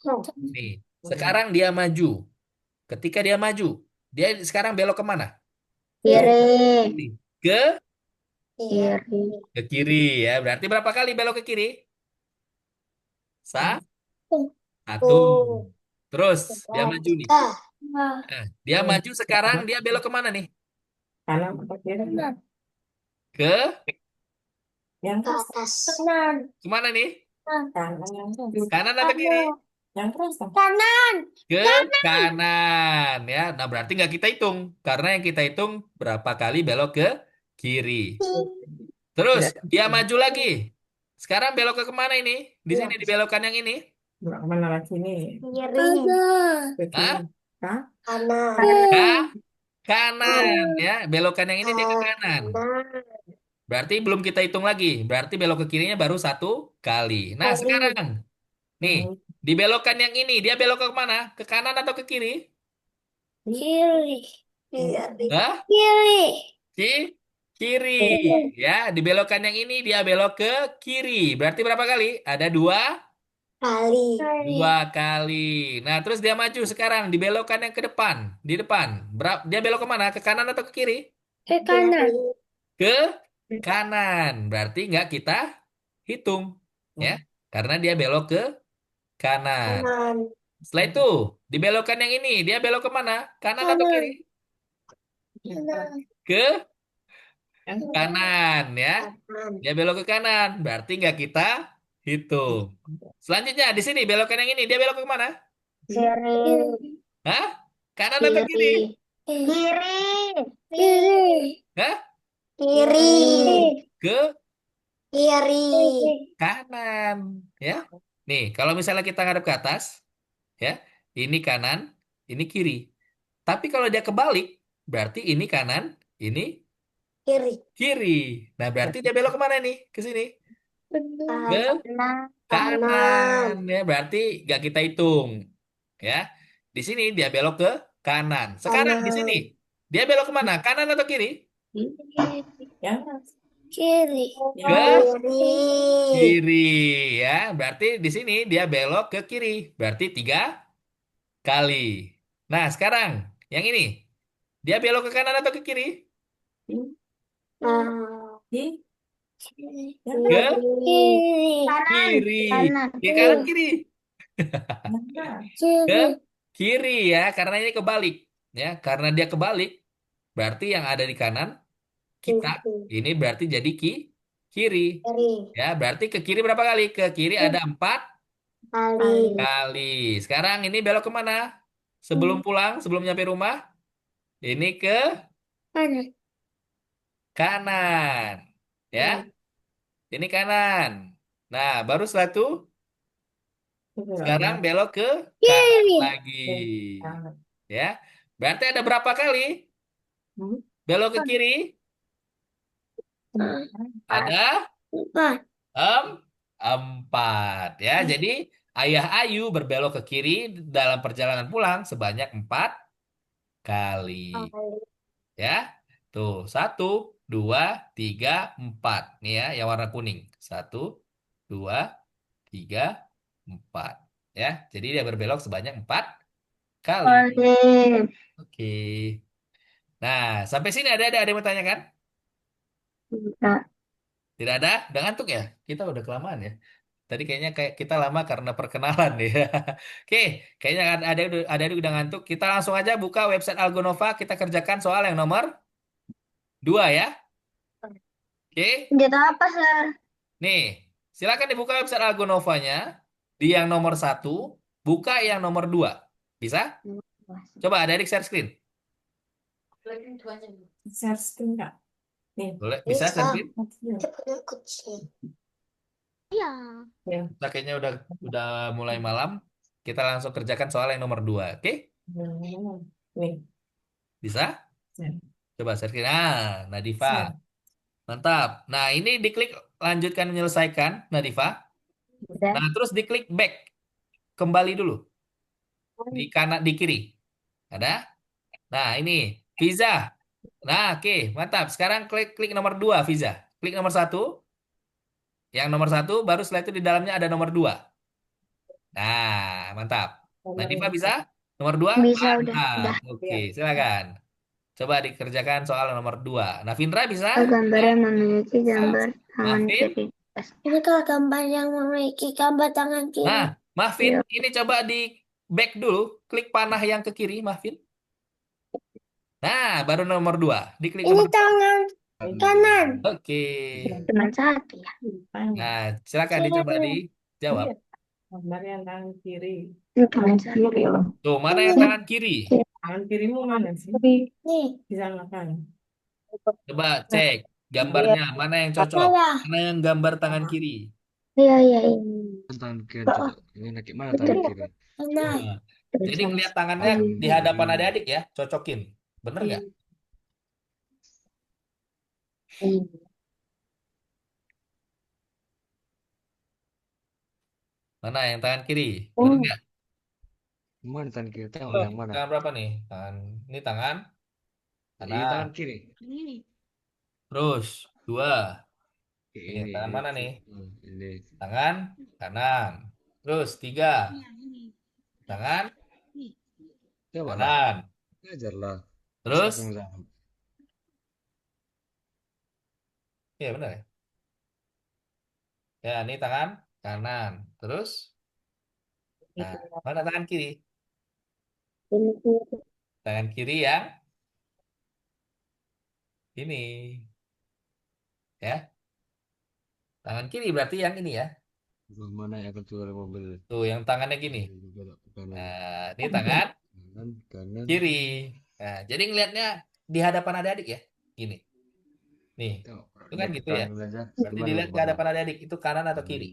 Oh. Nih, sekarang dia maju. Ketika dia maju, dia sekarang belok kemana? Kiri. Nih, ke Kiri. ke kiri ya. Berarti berapa kali belok ke kiri? Satu. Terus dia maju nih. Nah, dia maju sekarang dia belok kemana nih? Kanan atau kiri? Ke Yang keras. kemana nih? Kanan yang keras. Kanan atau kiri? Yang keras. Ke kanan ya. Nah, berarti nggak kita hitung karena yang kita hitung berapa kali belok ke kiri. Terus Tidak. dia maju lagi. Sekarang belok ke kemana ini? Di Iya. sini dibelokkan yang ini. Belok kemana lagi nih? Kiri. Ke kiri. Hah? Kah? Ke kanan ya. Belokan yang ini dia ke kanan. Berarti belum kita hitung lagi. Berarti belok ke kirinya baru satu kali. Nah, sekarang nih Hmm. dibelokkan yang ini dia belok ke mana? Ke kanan atau ke kiri? Hah? Ki kiri ya. Dibelokkan yang ini dia belok ke kiri. Berarti berapa kali? Ada dua kali. Nah, terus dia maju sekarang dibelokkan yang ke depan, di depan. Dia belok ke mana? Ke kanan atau ke kiri? Ke kanan. Berarti nggak kita hitung ya. Karena dia belok ke kanan. Setelah itu, dibelokkan yang ini, dia belok ke mana? Kanan atau kiri? Ke Yang kanan ya. Dia belok ke kanan, berarti nggak kita hitung. Selanjutnya di sini belokan yang ini, dia belok ke mana? Kiri. Hah? Kanan atau kiri? Kiri. Hah? Kiri. Ke Kiri. kanan ya. Nih, kalau misalnya kita ngadep ke atas, ya, ini kanan, ini kiri. Tapi kalau dia kebalik, berarti ini kanan, ini kiri. Nah, berarti dia belok kemana nih? Ke sini. Ke kanan ya, berarti nggak kita hitung ya. Di sini dia belok ke kanan. Sekarang di sini dia belok kemana? Kanan atau kiri? yang Ke Kiri. kiri ya. Berarti di sini dia belok ke kiri. Berarti tiga kali. Nah, sekarang yang ini dia belok ke kanan atau ke kiri? di Ke Kanan. kiri. Kanan. Ke kanan kiri. Ke yang kiri ya, karena ini kebalik ya. Karena dia kebalik, berarti yang ada di kanan kita ini berarti jadi kiri. Ya, berarti ke kiri berapa kali? Ke kiri ada empat Kali. kali. Sekarang ini belok kemana? Sebelum pulang, sebelum nyampe rumah, ini ke kanan. Ya, ini kanan. Nah, baru setelah itu, sekarang belok ke kanan lagi. Ya, berarti ada berapa kali belok ke kiri? Ada Em, empat ya. Jadi Ayah Ayu berbelok ke kiri dalam perjalanan pulang sebanyak empat kali. Ya, tuh satu, dua, tiga, empat. Nih ya, yang warna kuning. Satu, dua, tiga, empat. Ya, jadi dia berbelok sebanyak empat kali. Oke. Oke. Nah, sampai sini ada yang mau tanyakan? Enggak. Tidak ada? Udah ngantuk ya? Kita udah kelamaan ya. Tadi kayaknya kayak kita lama karena perkenalan ya. Oke, kayaknya ada yang udah ngantuk. Kita langsung aja buka website Algonova. Kita kerjakan soal yang nomor 2 ya. Oke, Senjata apa, Sir? nih silakan dibuka website Algonovanya. Di yang nomor 1, buka yang nomor 2. Bisa? Coba adik share screen. share screen nggak? Nih. Boleh? Bisa share screen? Iya. Ya. Nah, kayaknya udah mulai malam. Kita langsung kerjakan soal yang nomor 2. Oke? Nih, Bisa? ya, Coba searching. Nah, Nadifa. ya. Mantap. Nah, ini diklik lanjutkan menyelesaikan, Nadifa. Udah. Nah, terus diklik back. Kembali dulu. Di kanan, di kiri. Ada? Nah, ini. Visa. Nah, oke. Mantap. Sekarang klik klik nomor 2, Visa. Klik nomor 1. Yang nomor 1, baru setelah itu di dalamnya ada nomor 2. Nah, mantap. Nadifa bisa? Nomor 2? Bisa Mantap. udah. Oke, Iya. silakan. Coba dikerjakan soal nomor 2. Navindra bisa? Gambar yang memiliki Nah, gambar tangan Mafin? kiri. Ini kalau gambar yang memiliki gambar tangan Nah, kiri. Mafin, Iya. ini coba di back dulu. Klik panah yang ke kiri, Mafin. Nah, baru nomor 2. Diklik Ini nomor 2. tangan kanan. Oke. Cuma satu ya. Nah, silakan dicoba dijawab. Iya, gambar yang tangan kiri. Ini tangan kiri loh. Tuh, mana yang tangan kiri? Tangan kirimu mana sih? Nih. Di sana kan. Coba cek Iya. gambarnya, mana yang cocok? Mana? Mana yang gambar tangan kiri? Iya, iya, ini. Tangan kiri coba. Ini gimana Betul. tangan kiri? Mana? Nah, jadi Terus ngeliat tangannya di hadapan adik-adik ya, cocokin. Bener nggak? Mana yang tangan kiri? Bener Oh, nggak? Mana tangan kiri? Tengok Oh, yang mana? tangan berapa nih? Ini tangan Ini tangan kanan. kiri. Terus dua. Ini Ini, tangan ini, mana nih? ini. Tangan kanan. Terus tiga. Tangan Coba lah. kanan. Ajarlah. Siapa Terus, yang jawab? iya bener ya. Ya, ini tangan kanan. Terus, nah, mana tangan kiri? ini. Tangan kiri yang ini, ya. Tangan kiri berarti yang ini ya. Sebelah mana yang akan keluar mobil? Tuh, yang tangannya gini. Belok ke kanan. Nah, ini tangan Kanan, kanan. kiri. Nah, jadi ngelihatnya di hadapan adik-adik ya. Gini. Nih, Tengok. itu kan gitu ya. Kanan aja. Berarti Gimana dilihat yang ke mana? hadapan adik-adik. Itu kanan atau Kanan. kiri.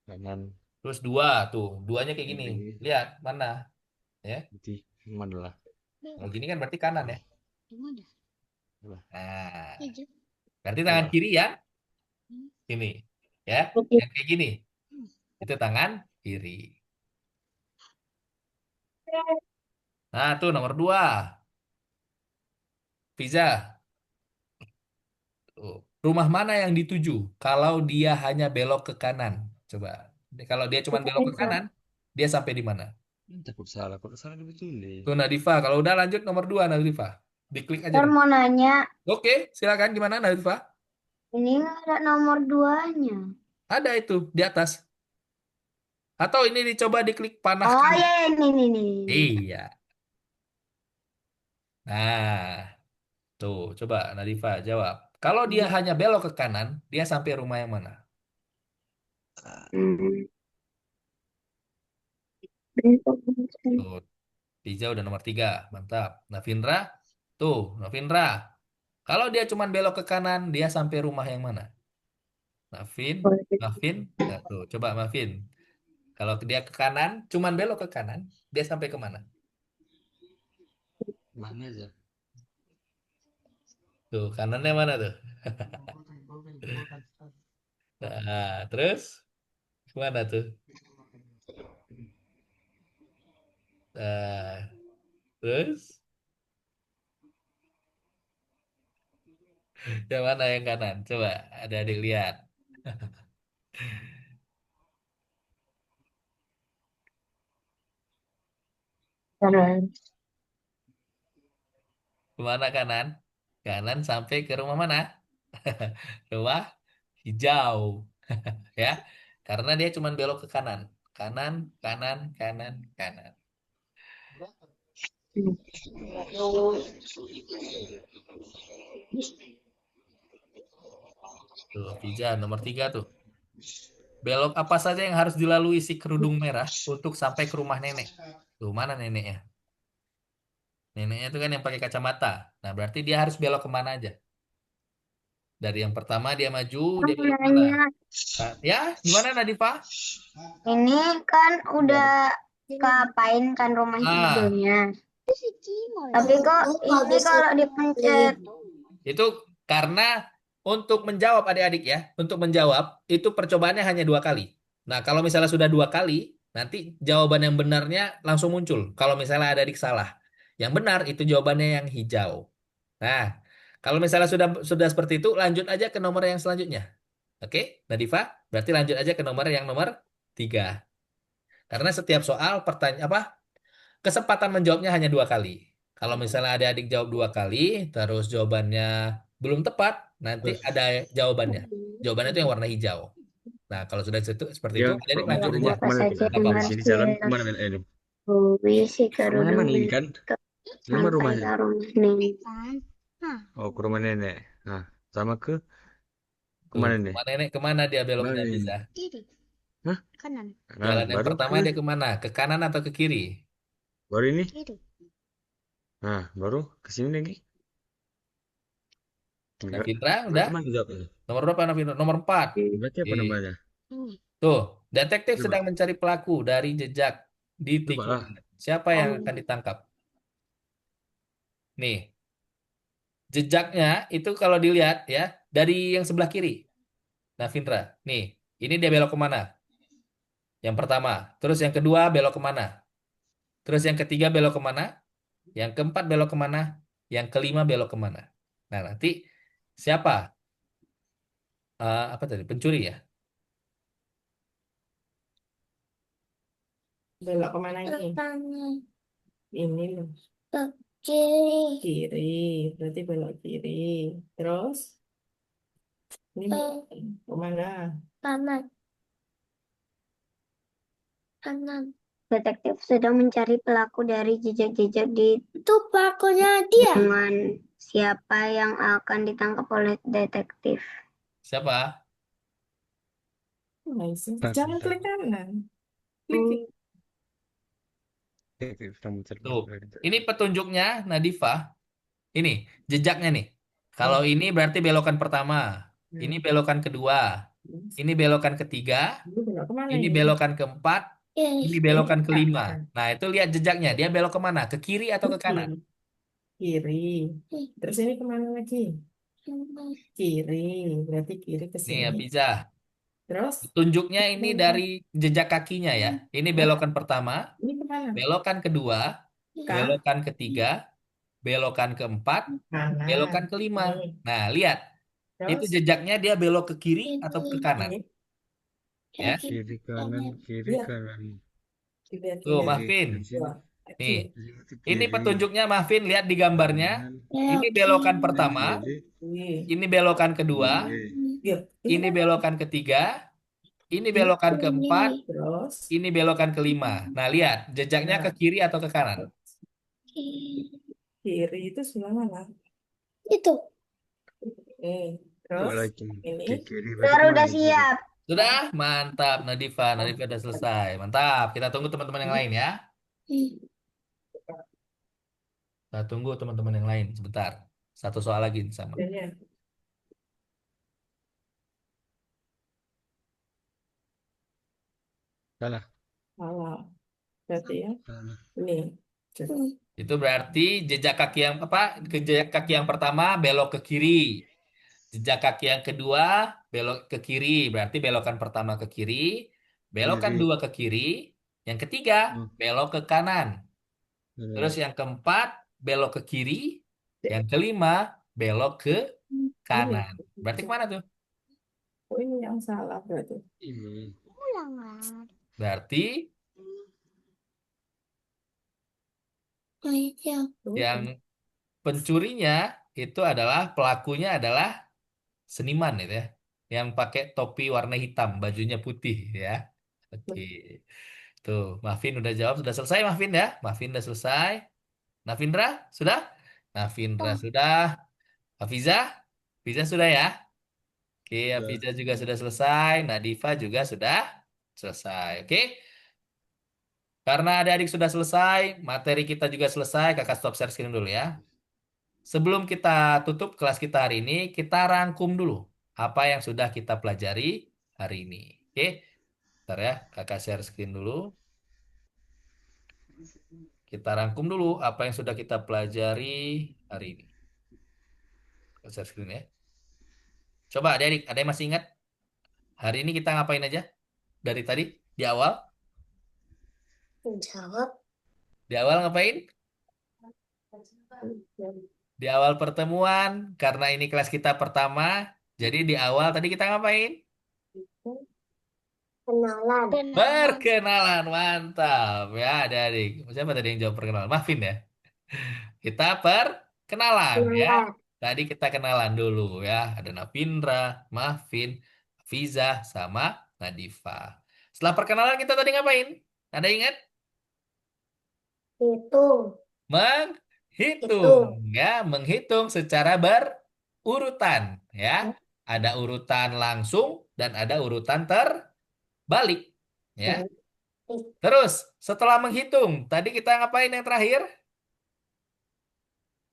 Kanan. Terus dua, tuh. Duanya kayak gini. Kiri. Lihat, mana. Ya. Di mana lah? Kalau gini kan berarti kanan ya. Coba. Nah, berarti Coba tangan lah. kiri yang ini. Ya. Yang kayak gini. Itu tangan kiri. Nah, tuh nomor 2. Pizza. Tuh. Rumah mana yang dituju kalau dia hanya belok ke kanan? Coba. Kalau dia cuma belok ke kanan, dia sampai di mana? Takut salah. Kok salah dibetulin? Tuh Nadifa. Kalau udah lanjut nomor 2 Nadifa. Diklik aja. Ntar mau nanya, Oke, silakan gimana Nadifa? ini nggak ada nomor duanya. Ada itu di atas. Atau ini dicoba diklik panah Oh kanan. ya, ini. Iya. Nah, tuh coba Nadifa jawab. Kalau dia hanya belok ke kanan, dia sampai rumah yang mana? Hmm. Tuh, Tiza udah nomor 3. Mantap. Navindra? Tuh, Navindra. Kalau dia cuma belok ke kanan, dia sampai rumah yang mana? Navin? Navin? Nah, tuh, coba Navin. Kalau dia ke kanan, cuman belok ke kanan, dia sampai ke mana? Mana aja? Tuh, kanannya mana tuh? Nah, terus kemana tuh? Nah, terus yang mana yang kanan? Coba ada adik lihat. Terus Kemana kanan? Kanan sampai ke rumah mana? Rumah hijau, ya. Karena dia cuma belok ke kanan. Kanan, kanan, kanan, kanan. Tuh, Piza nomor 3 tuh. Belok apa saja yang harus dilalui si kerudung merah untuk sampai ke rumah nenek? Tuh, mana neneknya? Neneknya itu kan yang pakai kacamata. Nah, berarti dia harus belok kemana aja? Dari yang pertama dia maju, dia belok mana? nanya, Ya, gimana Nadifa? ini kan udah Kapain kan rumah Ah, hijaunya. Tapi kok ini kalau dipencet itu karena untuk menjawab adik-adik ya, untuk menjawab itu percobaannya hanya 2 kali. Nah, kalau misalnya sudah 2 kali, nanti jawaban yang benarnya langsung muncul. Kalau misalnya adik-adik salah, yang benar itu jawabannya yang hijau. Nah, kalau misalnya sudah seperti itu, lanjut aja ke nomor yang selanjutnya. Oke, Nadifa, berarti lanjut aja ke nomor yang nomor 3. Karena setiap soal pertanyaan apa kesempatan menjawabnya hanya 2 kali. Kalau misalnya adik-adik jawab 2 kali, terus jawabannya belum tepat, nanti ada jawabannya. Jawabannya itu yang warna hijau. Nah, kalau sudah seperti Dia itu, adik-adik mau ke lanjut rumah aja. apa kemana tuh? saja Nggak yang apa-apa. Di harus sini jalan kemana dilengkapi men? si Kemana-mana kerudung ini kan? Ini mah sampai rumahnya. ke rumah nenek. Oh, ke rumah nenek. Nah, sama ke Tuh, kemana nih? rumah nenek kemana dia beloknya Mana bisa? ini? Hah? Nah, Jalan yang baru pertama kemana? dia kemana? Ke kanan atau ke kiri? Baru ini? Nah, baru ke sini lagi. Nah, Enggak. Fitra Enggak udah? kemana jawabnya? Nomor berapa, Nafitra? Nomor 4. Berarti apa Oke. namanya? Tuh, detektif Coba, sedang mencari pelaku dari jejak di coba lah. tikungan. Siapa yang akan ditangkap? Nih, jejaknya itu kalau dilihat ya, dari yang sebelah kiri. Nah, Findra, nih, ini dia belok kemana? Yang pertama. Terus yang kedua belok kemana? Terus yang ketiga belok kemana? Yang keempat belok kemana? Yang kelima belok kemana? Nah, nanti siapa? Apa tadi? Pencuri ya? Belok kemana ini? Ini loh. Kiri. Berarti belok kiri. Terus ini kemana? Detektif sedang mencari pelaku dari jejak-jejak di tikungan. Siapa yang akan ditangkap oleh detektif? Siapa? Nice. Bentar, Jangan bentar. klik kanan. Klik kiri. Sedang mencari Tuh, pelaku dari ini petunjuknya Nadifa. Ini jejaknya nih. Kalau Oh, ini berarti belokan pertama, ini nah. belokan kedua, ini belokan ketiga, Ini belok kemana ini ini? belokan keempat, ini Ini belokan kelima. kanan. Nah, itu lihat jejaknya. Dia belok kemana? Ke kiri atau ke kanan? Kiri. Kiri. Terus ini kemana lagi? Kiri. Berarti kiri ke Nih ya, sini. Piza. Terus Tunjuknya ini dari jejak kakinya ya. Ini oh, belokan pertama, ini kemana? belokan kedua, Kah? belokan ketiga, belokan keempat, Kanan. belokan kelima. Ini. Nah, lihat. Itu Terus jejaknya dia belok ke kiri atau ke kanan. ini. Ya. kiri Lihat. kanan, Lihat. Tuh, Lihat. kiri Mahfin. di sini. Wah, Nih, kaki. Itu ini kiri, petunjuknya Mahfin. Lihat di gambarnya. kanan, Ini belokan pertama, kiri, Kiri. ini belokan kedua, kiri. Lihat. Ini ini kan. belokan ketiga, ini Ini. belokan keempat, Terus. ini belokan kelima. Nah, lihat jejaknya ke Nah. kiri atau ke kanan. Kiri itu sebelah mana? Coba Terus lagi. ini. Ke kiri berarti Suara kemana udah nih kiri? siap. Sudah? Mantap, Nadifa. Oh, Nadifa sudah selesai. Mantap. Kita tunggu teman-teman yang lain ya. Kita tunggu teman-teman yang lain sebentar. Satu soal lagi sama. ini. Salah. Salah. Berarti ya. Salah. Ini. Itu berarti jejak kaki yang apa? Jejak kaki yang pertama belok ke kiri. Jejak kaki yang kedua belok ke kiri. Berarti belokan pertama ke kiri, belokan Kiri. dua ke kiri, yang ketiga Hmm, belok ke kanan. Terus benar. yang keempat belok ke kiri, yang kelima belok ke Ini. kanan. Berarti kemana tuh? Oh, ini yang salah berarti. Ini. Berarti Tuh. yang pencurinya itu adalah pelakunya adalah seniman itu ya, yang pakai topi warna hitam, bajunya putih ya. Oke, tuh Mafin udah jawab, sudah selesai Mafin ya. Mafin udah selesai. Nafindra sudah? Nafindra sudah. Hafiza? Hafiza sudah ya? Oke, Udah. Hafiza juga sudah selesai. Nadifa juga sudah selesai. Oke, karena adik-adik sudah selesai, materi kita juga selesai. Kakak stop share screen dulu ya. Sebelum kita tutup kelas kita hari ini, kita rangkum dulu apa yang sudah kita pelajari hari ini. Oke, bentar ya, kakak share screen dulu. Kita rangkum dulu apa yang sudah kita pelajari hari ini. Share screen ya. Coba adik-adik, ada yang masih ingat hari ini kita ngapain aja dari tadi di awal? Jawab. Di awal ngapain? Di awal pertemuan, karena ini kelas kita pertama, jadi di awal tadi kita ngapain? Kenalan. Perkenalan, mantap ya adik-adik. Siapa tadi yang jawab perkenalan? Maafin ya. Kita perkenalan ya. Tadi kita kenalan dulu ya. Ada Navindra, Mahfin, Fiza, sama Nadifa. Setelah perkenalan kita tadi ngapain? Ada ingat? Hitung. Menghitung ya, menghitung secara berurutan ya. Ada urutan langsung dan ada urutan terbalik ya. Terus setelah menghitung, tadi kita ngapain yang terakhir?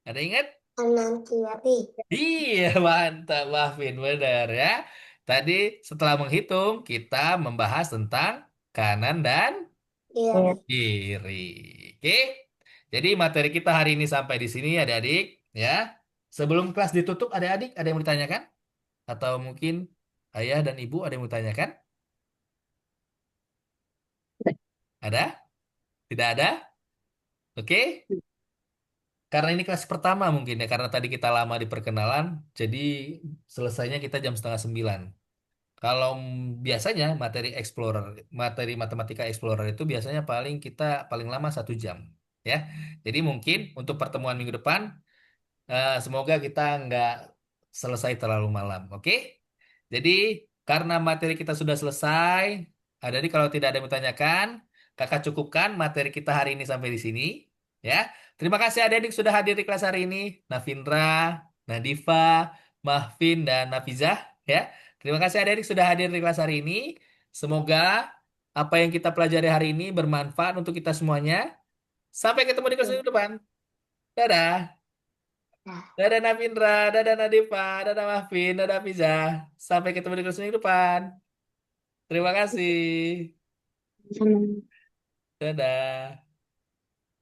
Ada ingat? Kanan kiri. Iya, mantap, Mahfin, benar ya. Tadi setelah menghitung, kita membahas tentang kanan dan Iya. kiri. Oke, jadi materi kita hari ini sampai di sini, adik-adik. Ya, sebelum kelas ditutup, adik-adik ada yang mau ditanyakan? Atau mungkin ayah dan ibu ada yang mau ditanyakan? Ada? Tidak ada? Oke. Karena ini kelas pertama mungkin ya, karena tadi kita lama di perkenalan, jadi selesainya kita jam setengah 9. Kalau biasanya materi Explorer, materi matematika Explorer itu biasanya kita paling lama 1 jam, ya. Jadi mungkin untuk pertemuan minggu depan, semoga kita nggak selesai terlalu malam, oke? Jadi karena materi kita sudah selesai, jadi kalau tidak ada yang bertanyakan, kakak cukupkan materi kita hari ini sampai di sini, ya. Terima kasih adik-adik sudah hadir di kelas hari ini, Navindra, Nadifa, Mahfin, dan Nafizah, ya. Terima kasih adik-adik sudah hadir di kelas hari ini. Semoga apa yang kita pelajari hari ini bermanfaat untuk kita semuanya. Sampai ketemu di kelas minggu depan. Dadah. Dadah Navindra, dadah Nadifa, dadah Mahfin, dadah Fiza. Sampai ketemu di kelas minggu depan. Terima kasih. Sama. Dadah.